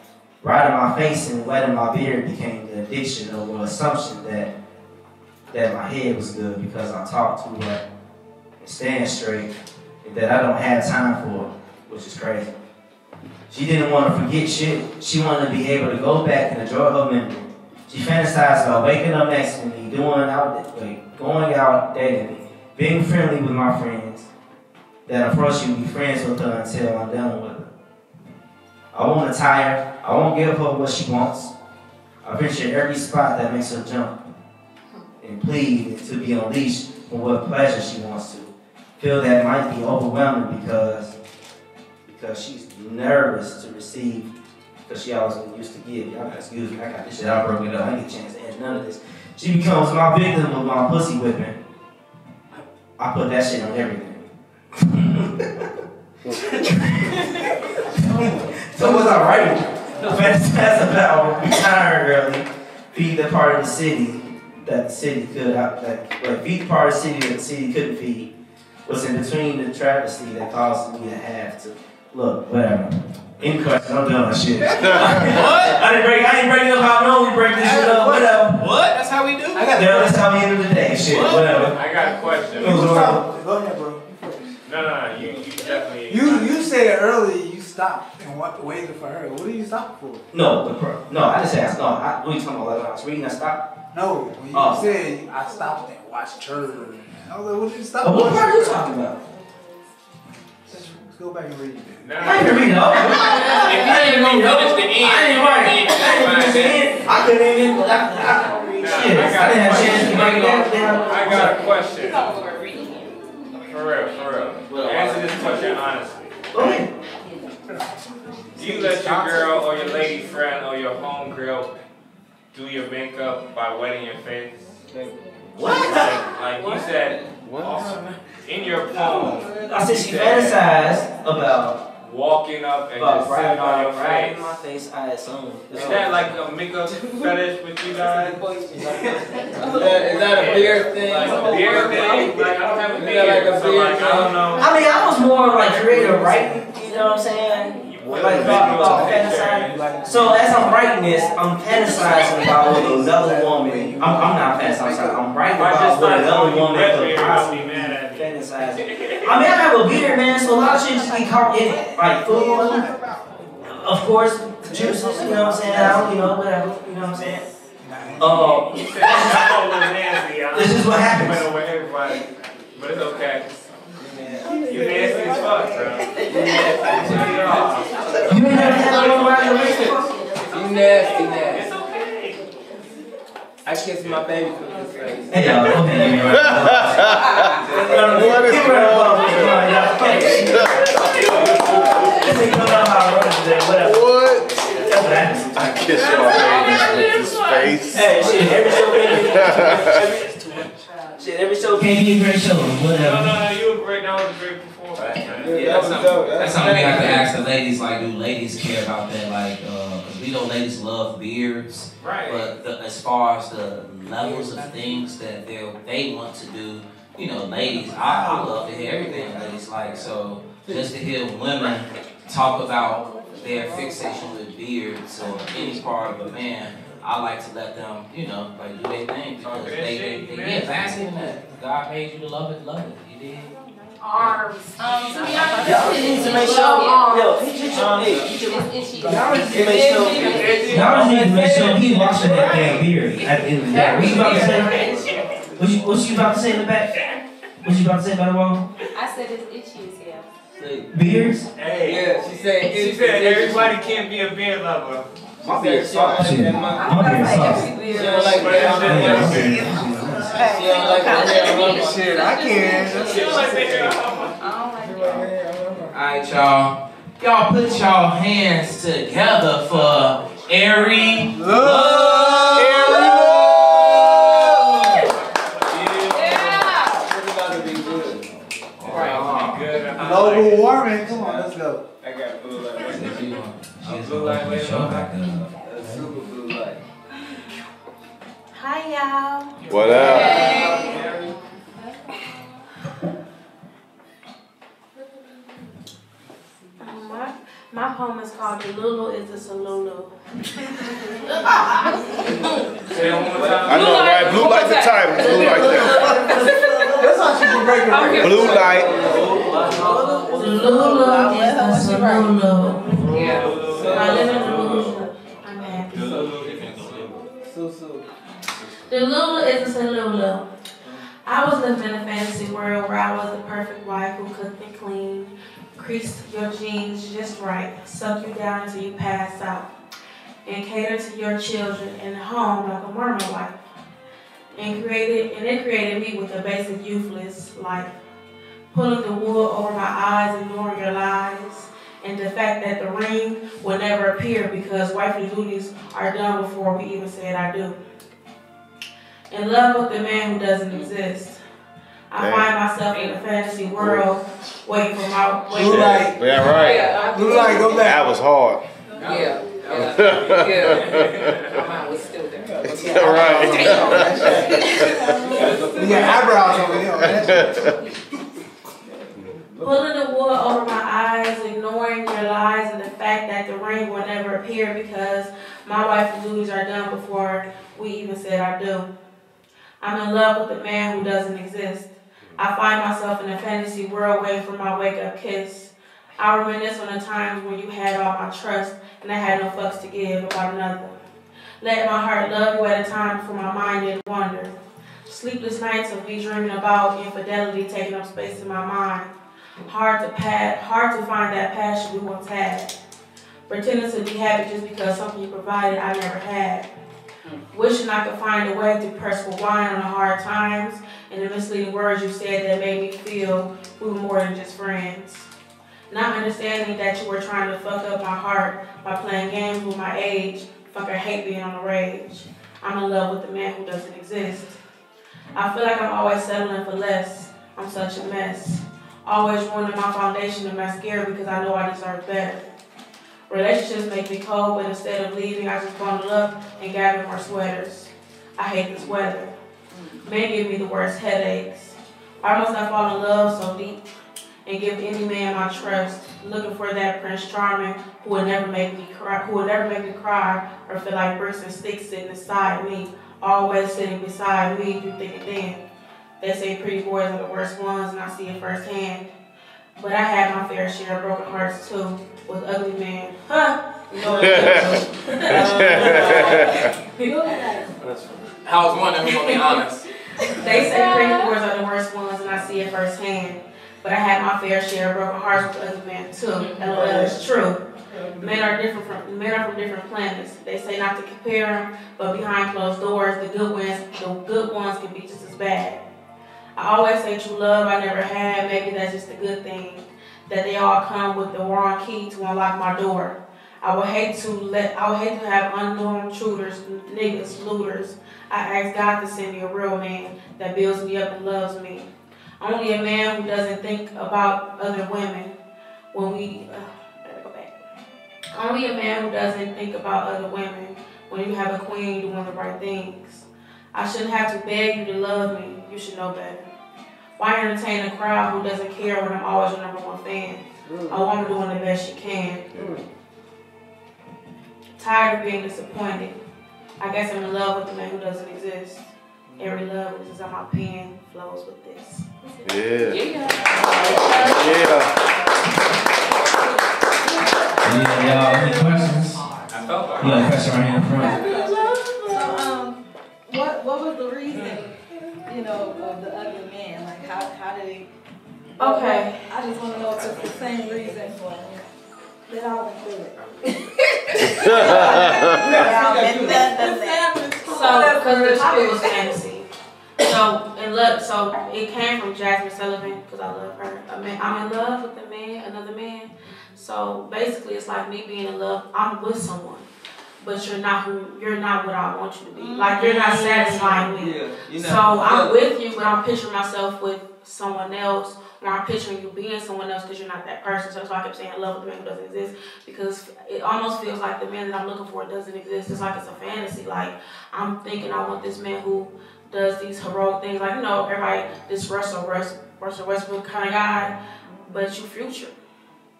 Right in my face and wet in my beard became the addiction or the assumption that my head was good because I talk too much and stand straight and that I don't have time for it, which is crazy. She didn't want to forget shit. She wanted to be able to go back and enjoy her memory. She fantasized about waking up next to me, going out dating me, being friendly with my friends, that of course she would be friends with her until I'm done with her. I won't tire. I won't give her what she wants. I picture every spot that makes her jump and plead to be unleashed from what pleasure she wants to. Feel that might be overwhelming because because she's nervous to receive, because she always used to give. Y'all excuse me, I got this shit, I broke it up, I didn't get a chance to add none of this. She becomes my victim of my pussy whipping. I put that shit on everything. So was I right? Fantasize about retiring early, feed the part of the city that the city could, feed the part of the city that the city couldn't feed. Was in between the travesty that caused me to have to look, whatever. Any questions? I'm done with shit. What? I didn't break it up how I normally break this shit up, whatever. What? That's how we do? That's how we end the day, shit, whatever. I got a question. Go ahead, bro. No, you definitely. You said earlier you stopped and waited for her. What did you stop for? No, I just said, what are you talking about? Like when I was reading, I stopped? No, when you said I stopped and watched her. I was like, what did you stop for? What part are you talking about? Let's go back and read it. I didn't read it all. I didn't read it. I couldn't even. I got a question. For real. Answer this question honestly. Go ahead. Do you let your girl or your lady friend or your home girl do your makeup by wetting your face? What? Like you said, in your poem. I said she fantasized about walking up and just sitting on your right face. in my face, I assume. Is that like a makeup fetish with you guys? Is that a beard thing? Like a beard thing? Like I don't have a beard, so like I don't know. I mean, I was more like creative writing, you know what I'm saying? Like about fantasizing. So as I'm writing this, I'm fantasizing about what another woman. I'm not fantasizing. I'm writing about what another woman could possibly fantasizing. I mean, I have a beard, man, so a lot of shit just get caught in it. Like food, of course, juices. You know what I'm saying? Whatever. You know what I'm saying? This is what happens. Went over everybody, but it's okay. You nasty as fuck, bro. You ain't never had no graduation? You nasty. It's okay. I kissed my baby from this face. Hey, y'all, go ahead. What is wrong with What? I kissed my baby with his face. Hey, shit, every show can't be a great show. Whatever. No, you were great. That was a great performance. That's something we have to ask the ladies. Like, do ladies care about that? Like, because we know ladies love beards, right? But as far as the levels of things that they want to do, you know, ladies, I love to hear everything ladies like. So just to hear women talk about their fixation with beards or any part of a man, I like to let them, you know, like do their thing because they bask in that. God made you to love it, you did. Arms. Y'all need to make sure. Y'all need to make sure he washing that damn beard at the end of the day. What you about to say? What you about to say in the back? What you about to say about the wall? I said it's itchy as hell. Beards? Hey, yeah, she said everybody can't be a beard lover. My beard's soft. My beard's soft. She don't like Shit, I can. Alright, y'all. Y'all put y'all hands together for Airy Love. Airy Love. Yeah. Global warming. Come on, let's go. I got blue light. Blue light later on. Super blue light. Hi, y'all. What up? Hey. My poem is called The Lulu is the Salulu. I know, right? Blue light the title. Blue light that. That's how she can break it. Blue light. The Lulu is the Salulu. Yeah. I live in the Lulu. I'm happy. The Lulu is the Salulu. I was living in a fantasy world where I was the perfect wife who cooked and cleaned, creased your jeans just right, suck you down until you pass out, and cater to your children in the home like a Mormon wife. And it created me with a basic youthless life, pulling the wool over my eyes, ignoring your lies, and the fact that the ring will never appear because wifely duties are done before we even said I do. In love with the man who doesn't exist. I find myself in a fantasy world waiting for my Blue light. Yeah, right. Blue light, go back. That was hard. Yeah. Mine was still there. Right. We got eyebrows over here. Pulling the wool over my eyes, ignoring your lies, and the fact that the ring will never appear because my wife's duties are done before we even said I do. I'm in love with a man who doesn't exist. I find myself in a fantasy world waiting for my wake-up kiss. I reminisce on the times when you had all my trust and I had no fucks to give about another. Let my heart love you at a time before my mind didn't wander. Sleepless nights of me dreaming about infidelity taking up space in my mind. Hard to find that passion we once had. Pretending to be happy just because something you provided I never had. Wishing I could find a way to press rewind on the hard times and the misleading words you said that made me feel we were more than just friends. Not understanding that you were trying to fuck up my heart by playing games with my age. Fuck, I hate being on the rage. I'm in love with the man who doesn't exist. I feel like I'm always settling for less. I'm such a mess. Always ruining my foundation and mascara because I know I deserve better. Relationships make me cold, but instead of leaving, I just bundle up and gather more sweaters. I hate this weather. Men give me the worst headaches. Why must I fall in love so deep and give any man my trust, looking for that Prince Charming who would never make me cry, or feel like bricks and sticks sitting beside me, always sitting beside me through thick and thin. They say pretty boys are the worst ones, and I see it firsthand. But I had my fair share of broken hearts too, with ugly men. Huh? You know what I was wondering who's gonna be honest. They say pretty boys are the worst ones, and I see it firsthand. But I had my fair share of broken hearts with other men too. LOL, it's true. Men are from different planets. They say not to compare them, but behind closed doors, the good ones can be just as bad. I always say true love I never had. Maybe that's just a good thing. That they all come with the wrong key to unlock my door. I would hate to have unknown intruders, niggas, looters. I ask God to send me a real man that builds me up and loves me. Only a man who doesn't think about other women Only a man who doesn't think about other women when you have a queen doing the right things. I shouldn't have to beg you to love me. You should know better. Why entertain a crowd who doesn't care when I'm always your #1 fan? A woman doing the best she can. Tired of being disappointed. I guess I'm in love with the man who doesn't exist. Every love is on my pen flows with this. Yeah. Y'all, any questions? You got a question right here in front. So, what was the reason, of the ugly man? Like, how did he? Okay. I just want to know if it's the same reason that I went through it. So, because the topic was fantasy. So it came from Jasmine Sullivan because I love her. I'm in love with another man. So basically, it's like me being in love. I'm with someone, but you're not what I want you to be. Like you're not satisfying me. So I'm with you, but I'm picturing myself with someone else, or I'm picturing you being someone else because you're not that person. So that's why I kept saying I love with the man who doesn't exist, because it almost feels like the man that I'm looking for doesn't exist. It's like it's a fantasy. Like I'm thinking I want this man who does these heroic things, like everybody, this Russell Westbrook kind of guy, but you Future.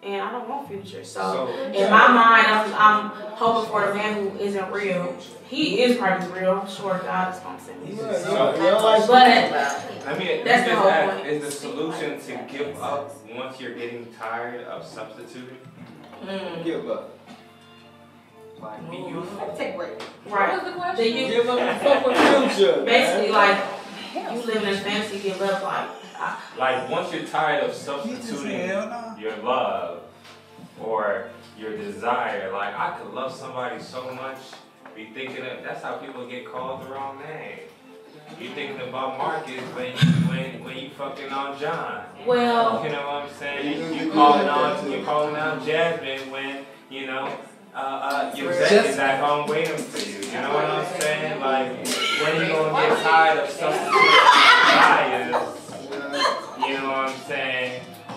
And I don't want Future. So in my mind, I'm hoping for a man who isn't real. He is probably real. I'm sure God is going to send me. But that's the whole point. Is the solution to give up once you're getting tired of substituting? Give up. Like, be you. Take a break. Right. What was the question? Give up and fuck with Future. Basically, like, you live in a fantasy, give up, like once you're tired of substituting your love or your desire, like I could love somebody so much, be thinking that's how people get called the wrong name. You thinking about Marcus when you fucking on John. Well, you know what I'm saying? You calling on Jasmine when you know your vet is at home waiting for you. You know what I'm saying? Like when are you gonna get tired of substituting desires? You know what I'm saying?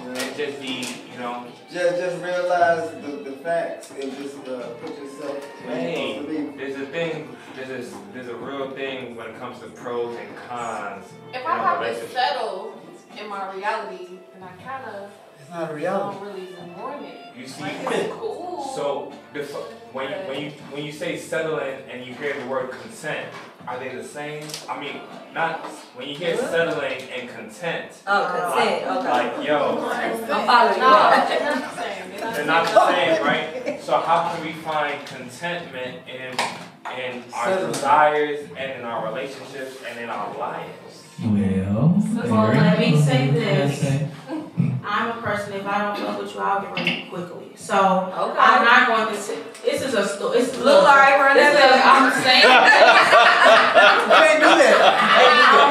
And just be, you know. Just realize the facts and just put yourself. Hey, there's a thing. There's a real thing when it comes to pros and cons. If I have to settle in my reality, then I kind of not a reality. don't really want it. You see, like, it's cool. So when you say settling and you hear the word consent, are they the same? I mean, not when you hear settling and content. Oh, consent. Okay. Like yo, I'm following you. They're not the same, right? So how can we find contentment in our desires and in our relationships and in our lives? Well, let me say this. I'm a person, if I don't fuck with you, I'll get rid of you quickly. So, I'm not going to say, this is a story. I'm saying.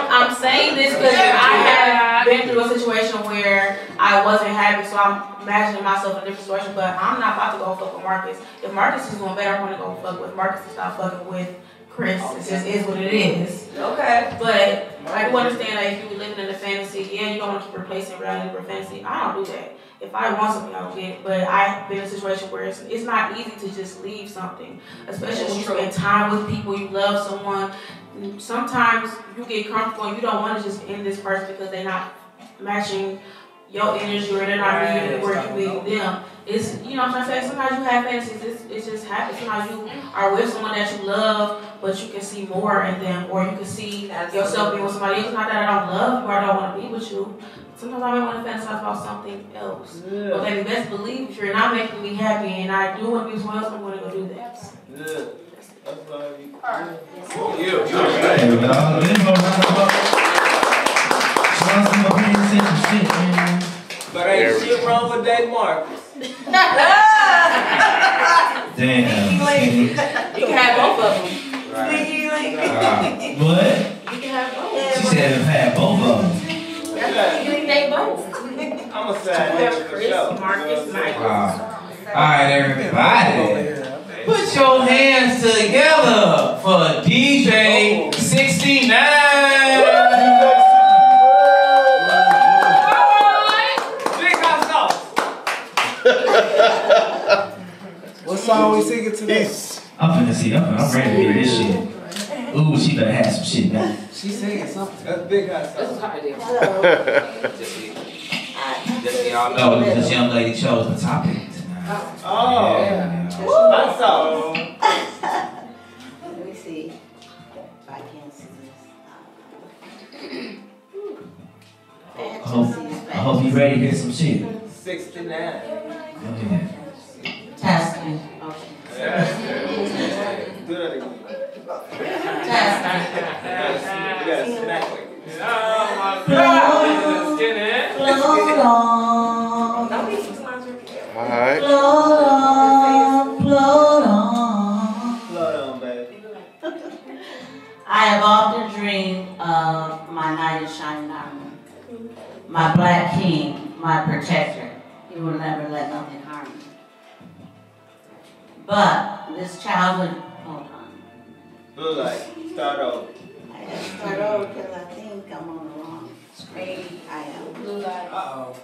I'm saying this because I have been through a situation where I wasn't happy, so I'm imagining myself in a different situation, but I'm not about to go fuck with Marcus. If Marcus is doing better, I'm going to go fuck with Marcus and stop fucking with Chris. It just is what it is. Okay. But I do understand that if you live in a fantasy, yeah, you don't want to keep replacing reality with fantasy. I don't do that. If I want something, I'll get it. But I've been in a situation where it's not easy to just leave something, especially when you spend time with people, you love someone. Sometimes you get comfortable and you don't want to just end this person because they're not matching your energy or they're not reading where you read them. It's, you know what I'm trying to say? Sometimes you have fantasies, it just happens. Sometimes you are with someone that you love, but you can see more in them, or you can see yourself being with somebody else. Not that I don't love you or I don't want to be with you. Sometimes I may want to fantasize about something else. Yeah. But baby, best believe if you're not making me happy and I do want to be with someone else, I'm going to go do that. Yeah. That's why But ain't shit wrong with that Marcus. Damn. You can have both of them. What? You can have both. She said I've had both of them. They both. I'm a side nigga for sure. Marcus, Michael. Alright, everybody. Put your hands together for DJ 69. What song we singing today? I'm finna see. I'm ready to hear this shit. Ooh, she better have some shit now. She singing something. That's big hot sauce. Just so y'all No, know. this young lady chose the topic tonight. Oh, hot sauce. Let me see if I can see this. I hope you ready to hear some shit. 69. Okay. Testing. Okay. Do that again. Testing. You gotta smack like this. Oh my God, let's get it. Float on. Alright. Float on. Float on. Float on, baby. I have often dreamed of my knight in shining armor, my black king, my protector. He will never let nothing harm me. But this childhood, hold on. Blue light. Start over. I gotta start over because I think I'm on the wrong page. I am. Blue light. Uh-oh.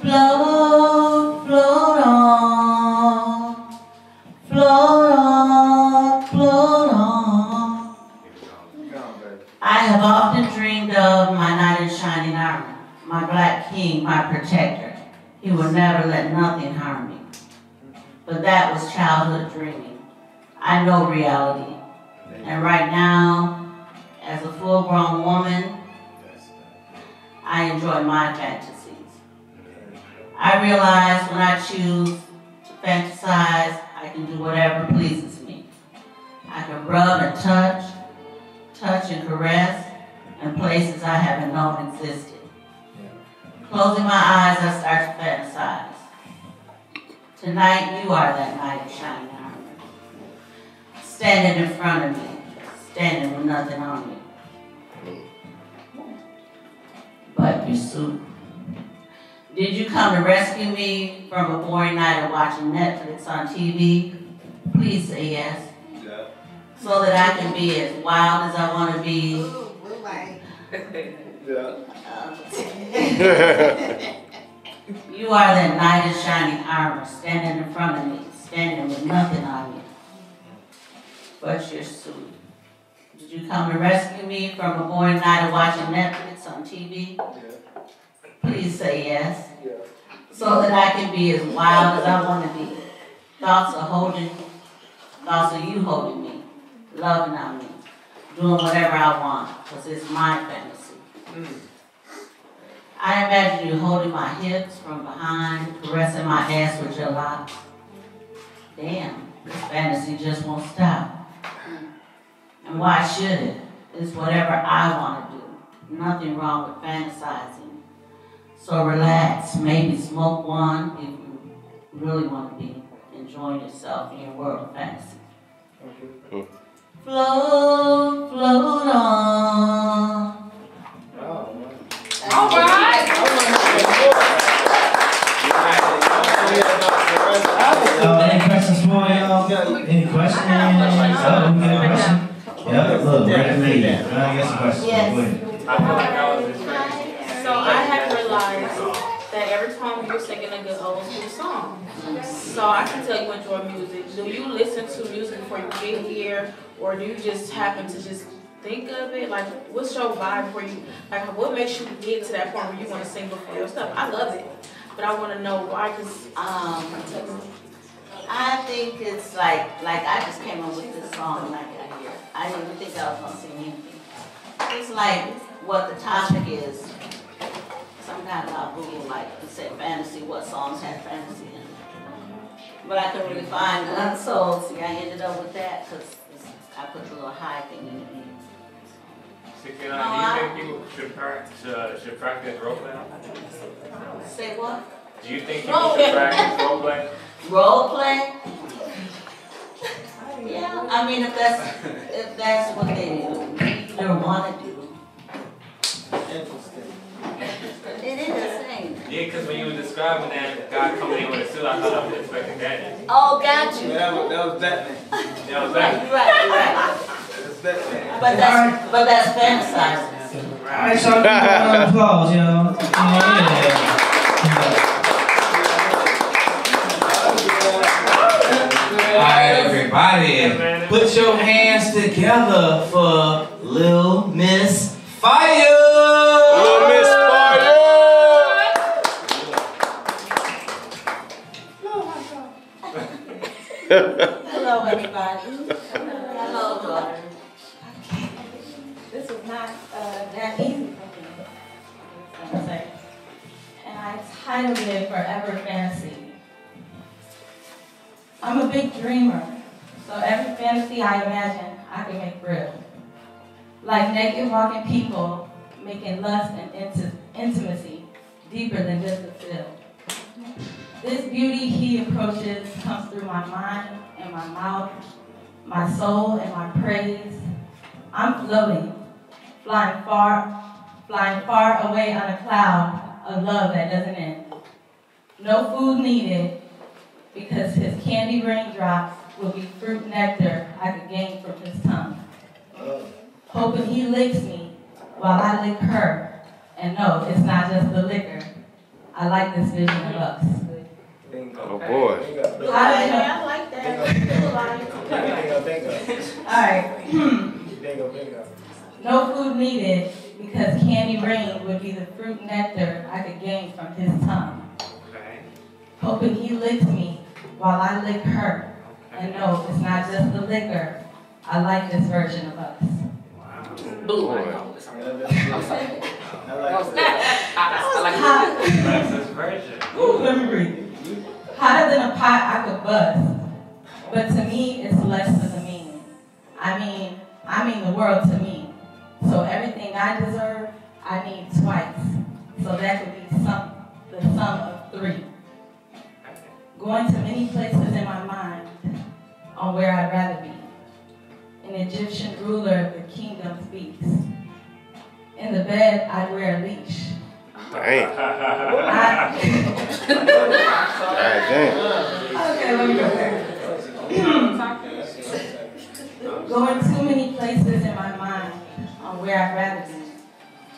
Float, float on. Float on, float on. I have often dreamed of my knight in shining armor, my black king, my protector. He will never let nothing harm me. But that was childhood dreaming. I know reality. And right now, as a full-grown woman, I enjoy my fantasies. I realize when I choose to fantasize, I can do whatever pleases me. I can rub and touch and caress in places I haven't known existed. Closing my eyes, I start to fantasize. Tonight, you are that knight in shining armor, standing in front of me, standing with nothing on me. But your suit. Did you come to rescue me from a boring night of watching Netflix on TV? Please say yes. Yeah. So that I can be as wild as I want to be. You are that knight in shining armor, standing in front of me, standing with nothing on you but your suit. Did you come to rescue me from a boring night of watching Netflix on TV? Please say yes. So that I can be as wild as I want to be. Thoughts of you holding me, loving on me, doing whatever I want, because it's my fantasy. I imagine you holding my hips from behind, caressing my ass with your locks. Damn, this fantasy just won't stop. And why should it? It's whatever I want to do. Nothing wrong with fantasizing. So relax, maybe smoke one if you really want to be enjoying yourself in your world of fantasy. Float, float on. All right. Any questions for y'all? Any questions? We get a question? Yeah, look, right in there. I guess a question. Yes. Go ahead. So I have realized that every time you're singing a good old school song. So I can tell you enjoy music. Do you listen to music before you get here, or do you just happen to just think of it? Like, what's your vibe for you? Like, what makes you get to that point where you want to sing before your stuff? I love it, but I want to know why. Cause I think it's like I just came up with this song like I hear. I didn't even think I was gonna sing anything. It's like what the topic is. Sometimes I'll Google like you said fantasy, what songs have fantasy in it. But I couldn't really find none, so see I ended up with that because I put the little high thing in it. Do you think you should practice role play? Say what? Do you think people should practice role play? Role play? Yeah, I mean if that's what they need or want to do. It is the same. Yeah, because when you were describing that guy coming in with a suit, I thought I was expecting that. Oh, got you. That was Batman. That was Batman. You're right. But that's fantasizing. All right, so give a round of applause, y'all. Alright, everybody, put your hands together for Lil Miss Fire! Lil Miss Fire! Hello, everybody. Hello, daughter. Okay. This was not that easy for me. And I titled it Forever Fantasy. I'm a big dreamer, so every fantasy I imagine, I can make real. Like naked walking people, making lust and intimacy deeper than just a feel. This beauty he approaches comes through my mind and my mouth, my soul and my praise. I'm floating, flying far away on a cloud of love that doesn't end. No food needed, because his candy raindrops will be fruit nectar I could gain from his tongue. Hoping he licks me while I lick her. And no, it's not just the liquor. I like this vision of us. Oh boy. I like that. Alright. No food needed, because candy rain would be the fruit nectar I could gain from his tongue. Hoping he licks me while I lick her. And no, it's not just the liquor. I like this version of us. Blue. I like this version. Ooh, let me read. Hotter than a pot I could bust. But to me, it's less than the meaning. I mean the world to me. So everything I deserve, I need twice. So that could be the sum of 3. Going to many places in my mind on where I'd rather be. And it Egyptian ruler of the kingdom speaks. In the bed, I wear a leash. Damn. Okay, let me go back. Going too many places in my mind on where I'd rather be.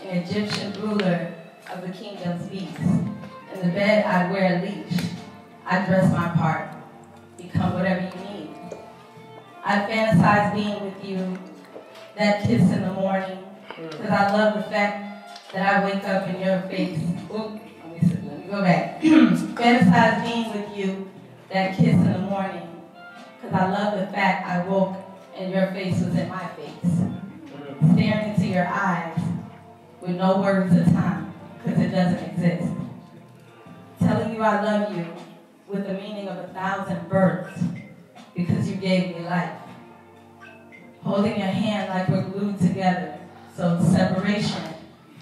An Egyptian ruler of the kingdom speaks. In the bed, I'd wear a leash. I dress my part. Become whatever you need. I fantasize being with you, that kiss in the morning, because I love the fact that I wake up in your face. Oop, let me go back. Fantasize being with you, that kiss in the morning, because I love the fact I woke and your face was in my face. Staring into your eyes with no words of time, because it doesn't exist. Telling you I love you with the meaning of 1,000 births, because you gave me life. Holding your hand like we're glued together, so separation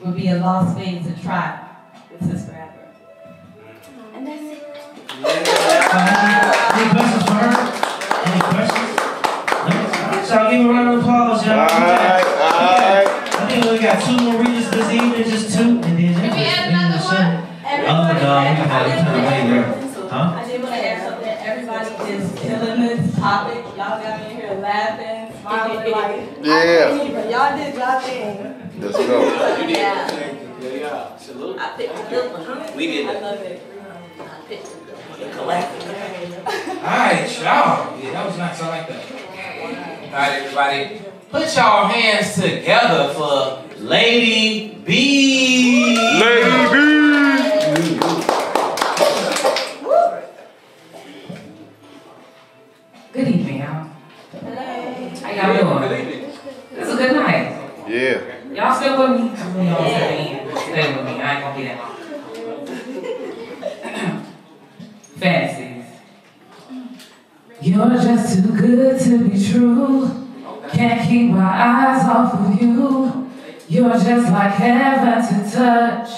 would be a lost phase of trial. This is forever. And that's it. Any questions for her? Any questions? So I'll give a round of applause, y'all. All right. I think we got 2 more readers this evening, just 2, and then Can we add another one? Oh no, we got a ton of labor. Huh? I did want to add something. Everybody is killing this topic. Y'all got me in here laughing, smiling, like, yeah. Y'all did y'all thing. Let's go. Yeah. I picked a good one. We did that. I love it. I picked a good one. Alright, y'all. Yeah, that was nice. I like that. Alright, everybody. Put y'all hands together for Lady B. Lady B. Good evening, y'all. How y'all doing? It's a good night. Yeah. Y'all still with me? Y'all stay with me. I ain't gonna be that long. Fantasies. You're just too good to be true. Can't keep my eyes off of you. You're just like heaven to touch.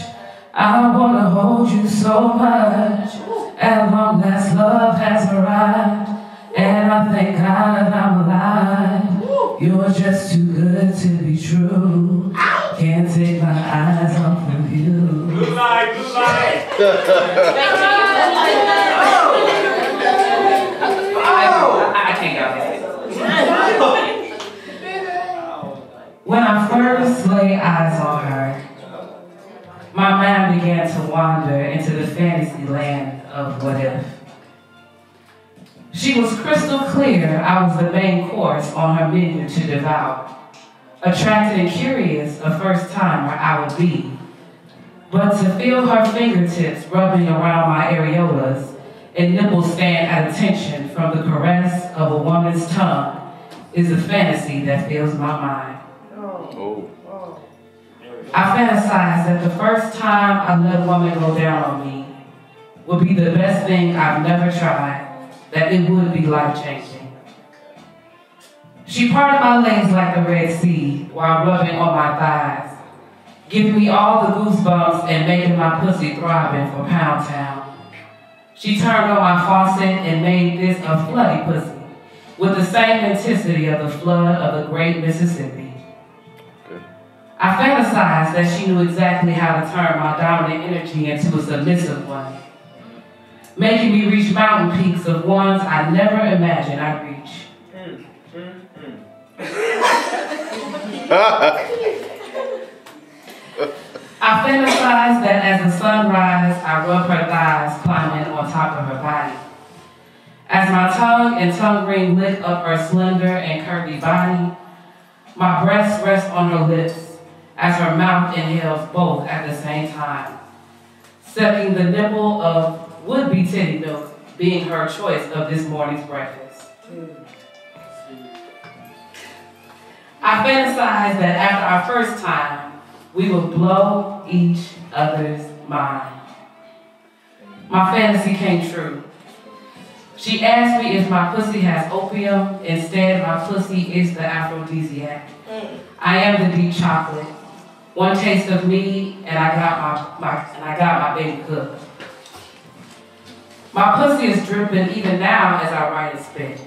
I wanna hold you so much. At long last, love has arrived. And I thank God I'm alive. You're just too good to be true. Can't take my eyes off of you. Blue light, blue light. I can't go ahead. When I first laid eyes on her, my mind began to wander into the fantasy land of what if. She was crystal clear I was the main course on her menu to devour. Attracted and curious, a first timer I would be. But to feel her fingertips rubbing around my areolas and nipples stand at attention from the caress of a woman's tongue is a fantasy that fills my mind. I fantasize that the first time I let a woman go down on me would be the best thing I've never tried, that it would be life-changing. She parted my legs like the Red Sea while rubbing on my thighs, giving me all the goosebumps and making my pussy throbbing for Pound Town. She turned on my faucet and made this a floody pussy with the same intensity of the flood of the great Mississippi. I fantasized that she knew exactly how to turn my dominant energy into a submissive one, making me reach mountain peaks of ones I never imagined I'd reach. I fantasize that as the sun rises, I rub her thighs climbing on top of her body. As my tongue and tongue ring lick up her slender and curvy body, my breasts rest on her lips as her mouth inhales both at the same time, sucking the nipple of would-be titty milk being her choice of this morning's breakfast. I fantasize that after our first time, we would blow each other's mind. My fantasy came true. She asked me if my pussy has opium. Instead, my pussy is the aphrodisiac. I am the deep chocolate. One taste of me, and I got my baby cooked. My pussy is dripping even now as I write and spit.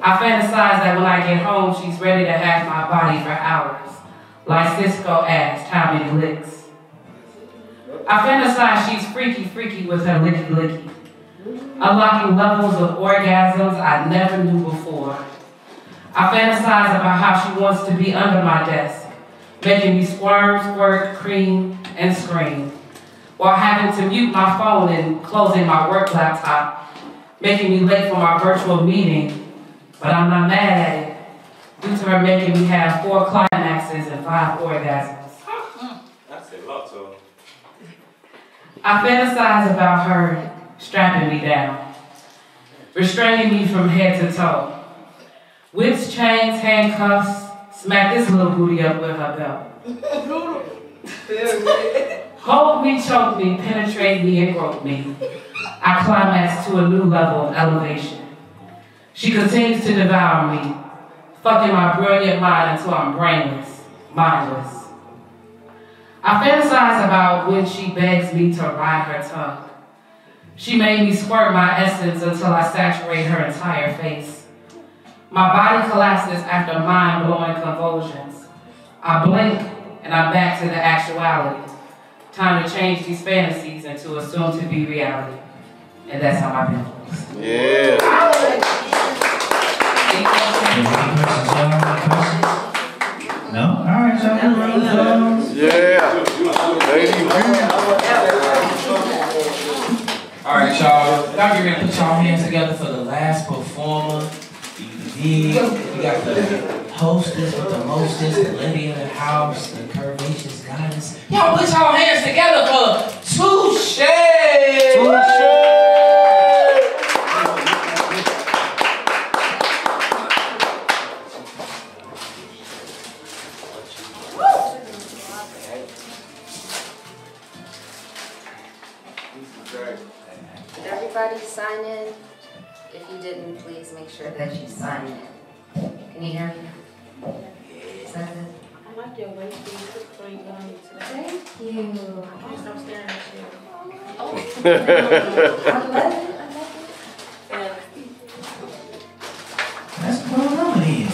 I fantasize that when I get home, she's ready to have my body for hours, like Cisco asked how many licks. I fantasize she's freaky with her licky, unlocking levels of orgasms I never knew before. I fantasize about how she wants to be under my desk, making me squirm, squirt, cream, and scream, while having to mute my phone and closing my work laptop, making me late for my virtual meeting, but I'm not mad at it, due to her making me have 4 climaxes and 5 orgasms. That's a lot, so. I fantasize about her strapping me down, restraining me from head to toe. Whips, chains, handcuffs, smack this little booty up with her belt. Hold me, choke me, penetrate me, and grope me. I climax to a new level of elevation. She continues to devour me, fucking my brilliant mind until I'm brainless, mindless. I fantasize about when she begs me to ride her tongue. She made me squirt my essence until I saturate her entire face. My body collapses after mind-blowing convulsions. I blink and I'm back to the actuality. Time to change these fantasies into a soon-to-be reality. And that's how my pen works. Yeah. No? Alright, y'all. Yeah. Lady B. Alright, y'all. Y'all get ready to put y'all hands together for the last performer. We got the hostess with the mostest, the lady of the house, the curvaceous goddess. Y'all put y'all hands together for Touche! Did everybody sign in? If you didn't, please make sure that you sign in. Can you hear me? Is that good? I like your waist being cooked for you on me today. Thank you. Please stop staring at you. I love it. That's what I'm here.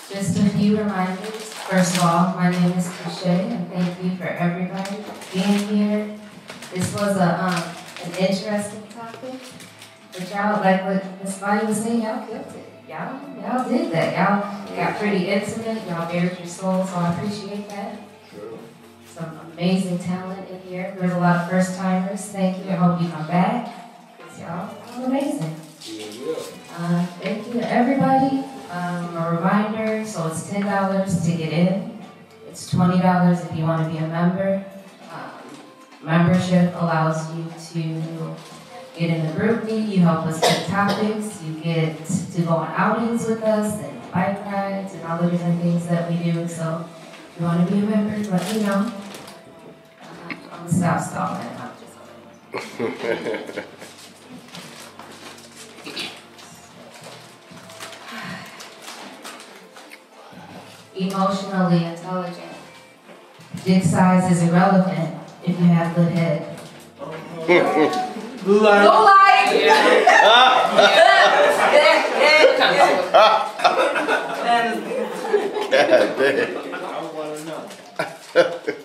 Just a few reminders. First of all, my name is Touche, and thank you for everybody being here. This was an interesting topic, but y'all, like what Miss Bonnie was saying, y'all killed it. Y'all did that. Y'all got pretty intimate. Y'all bared your soul, so I appreciate that. Some amazing talent in here. There's a lot of first timers. Thank you. I hope you come back. Because y'all are amazing. Thank you to everybody. A reminder, so it's $10 to get in. It's $20 if you want to be a member. Membership allows you to get in a group meet, you help us pick topics, you get to go on outings with us and bike rides and all the different things that we do. So if you want to be a member, let me know. I'm going to stop stalling. Emotionally intelligent. Dick size is irrelevant if you have good head. Blue light. Blue light.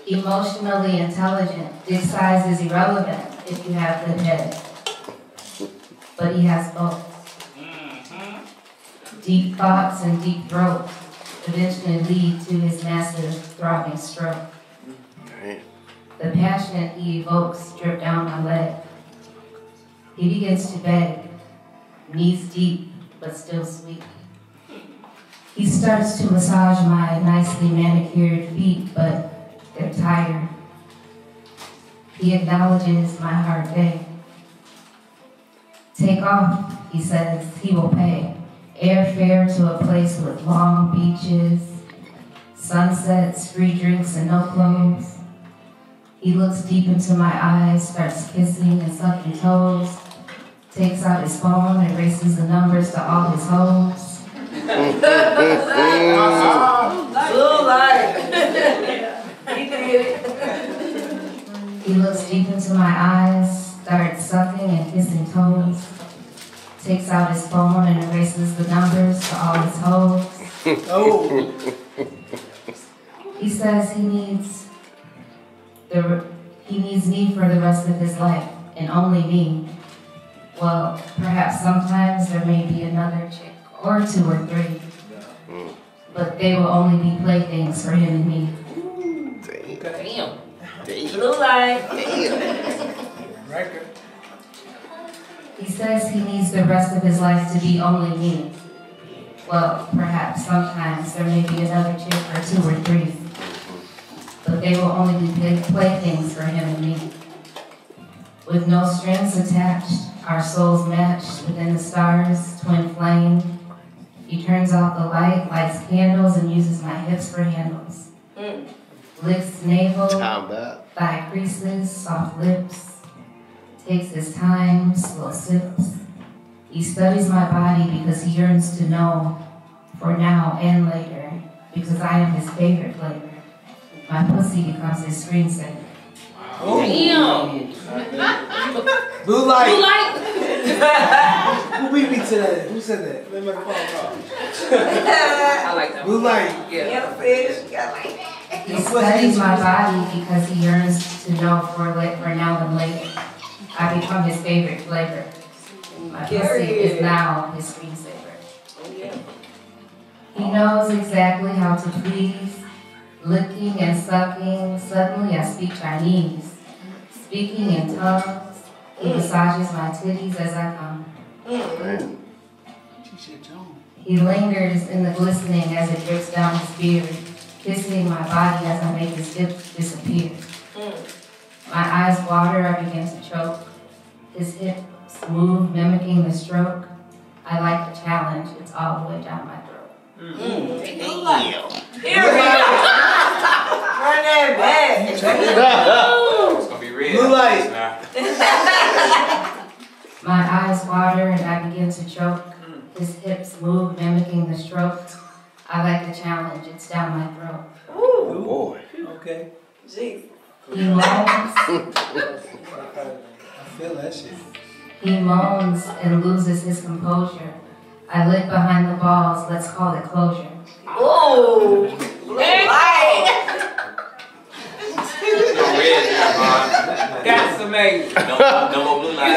Emotionally intelligent. Dick size is irrelevant if you have good head. But he has both. Deep thoughts and deep throats eventually lead to his massive throbbing stroke. The passion he evokes drip down my leg. He begins to beg, knees deep, but still sweet. He starts to massage my nicely manicured feet, but they're tired. He acknowledges my hard day. Take off, he says, he will pay. Airfare to a place with long beaches, sunsets, free drinks, and no clothes. He looks deep into my eyes, starts kissing and sucking toes, takes out his phone and erases the numbers to all his hoes. Blue light. He looks deep into my eyes, starts sucking and kissing toes. takes out his phone and erases the numbers to all his hoes. Oh. He says he needs me for the rest of his life, and only me. Well, perhaps sometimes there may be another chick, or 2 or 3. But they will only be playthings for him and me. Damn. Blue light. Record. He says he needs the rest of his life to be only me. Well, perhaps sometimes there may be another chick or 2 or 3. But they will only be playthings for him and me. With no strings attached, our souls matched within the stars, twin flame. He turns off the light, lights candles, and uses my hips for handles. Licks navel, thigh creases, soft lips. Takes his time, slow sips. He studies my body because he yearns to know, for now and later, because I am his favorite flavor. My pussy becomes his screensaver. Damn. Blue light. Blue light. Who beat me to that? Who said that? Let me make a phone call. I like that. Blue light. Yeah. He studies my body because he yearns to know for now and later. I become his favorite flavor. My pussy is now his screensaver. He knows exactly how to please. Licking and sucking, suddenly I speak Chinese. Speaking in tongues, he massages my titties as I come. He lingers in the glistening as it drips down his beard, kissing my body as I make his hips disappear. My eyes water, I begin to choke. His hips move, mimicking the stroke. I like the challenge, it's all the way down my throat. Run that back. It's gonna be red. Blue light. Now. My eyes water and I begin to choke. His hips move, mimicking the stroke. I like the challenge, it's down my throat. Oh boy. Okay. Jeez. He moans. I feel that shit. He moans and loses his composure. I lick behind the balls, let's call it closure. Oh. Got some made. No more blue light.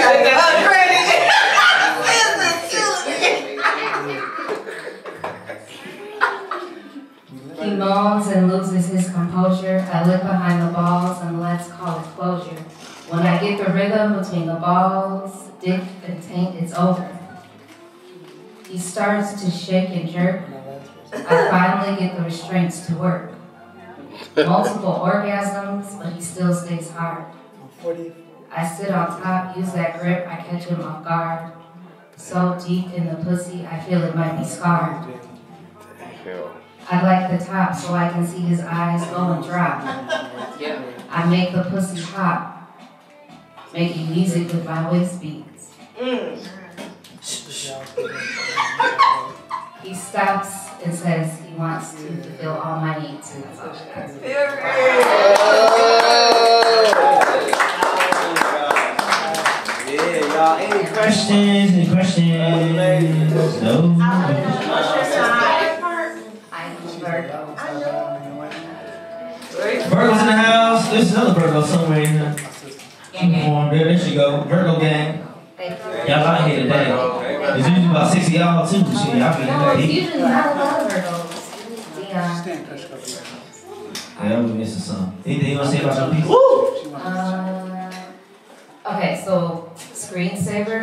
He moans and loses his composure. I lick behind the balls and let's call it closure. When I get the rhythm between the balls, dick and taint, it's over. He starts to shake and jerk. I finally get the restraints to work. Multiple orgasms, but he still stays hard. I sit on top, use that grip, I catch him off guard. So deep in the pussy, I feel it might be scarred. I like the top so I can see his eyes go and drop. I make the pussy hop, making music with my waist beats. He stops and says he wants to fulfill all my needs, and that's all she got. Yeah, y'all. Any questions? Any questions? No. Virgo's in the house. There's another Virgo somewhere in here. There she go. Virgo gang. Y'all out here today. There's usually about 60 y'all too. Shit, y'all be No, it's here. usually not a lot of Virgos. Yeah, we missing some. Anything you want to say about your piece? Okay, so Screensaver,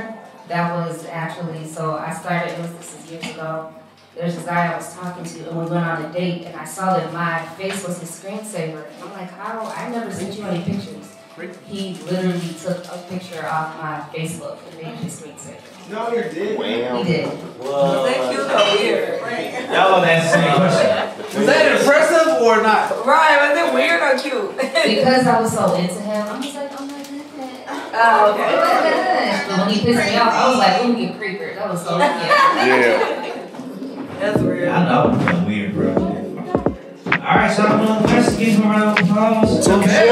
that was actually, so I started, this is years ago. There's a guy I was talking to and we went on a date and I saw that my face was his screensaver. And I'm like, how? I never sent you any pictures. He literally took a picture off my Facebook and made his screensaver. No, you did. He did. Was that cute or weird? Y'all want to ask the same question. Was that impressive or not? Right, was it weird or cute? Because I was so into him, I was like, oh my goodness. Oh, okay. Oh my goodness. But when he pissed me off, I was like, ooh, you creeper. That was so cute. Yeah. That's weird. I know I'm weird, bro. Alright, so I'm going to give him a round of applause. Okay.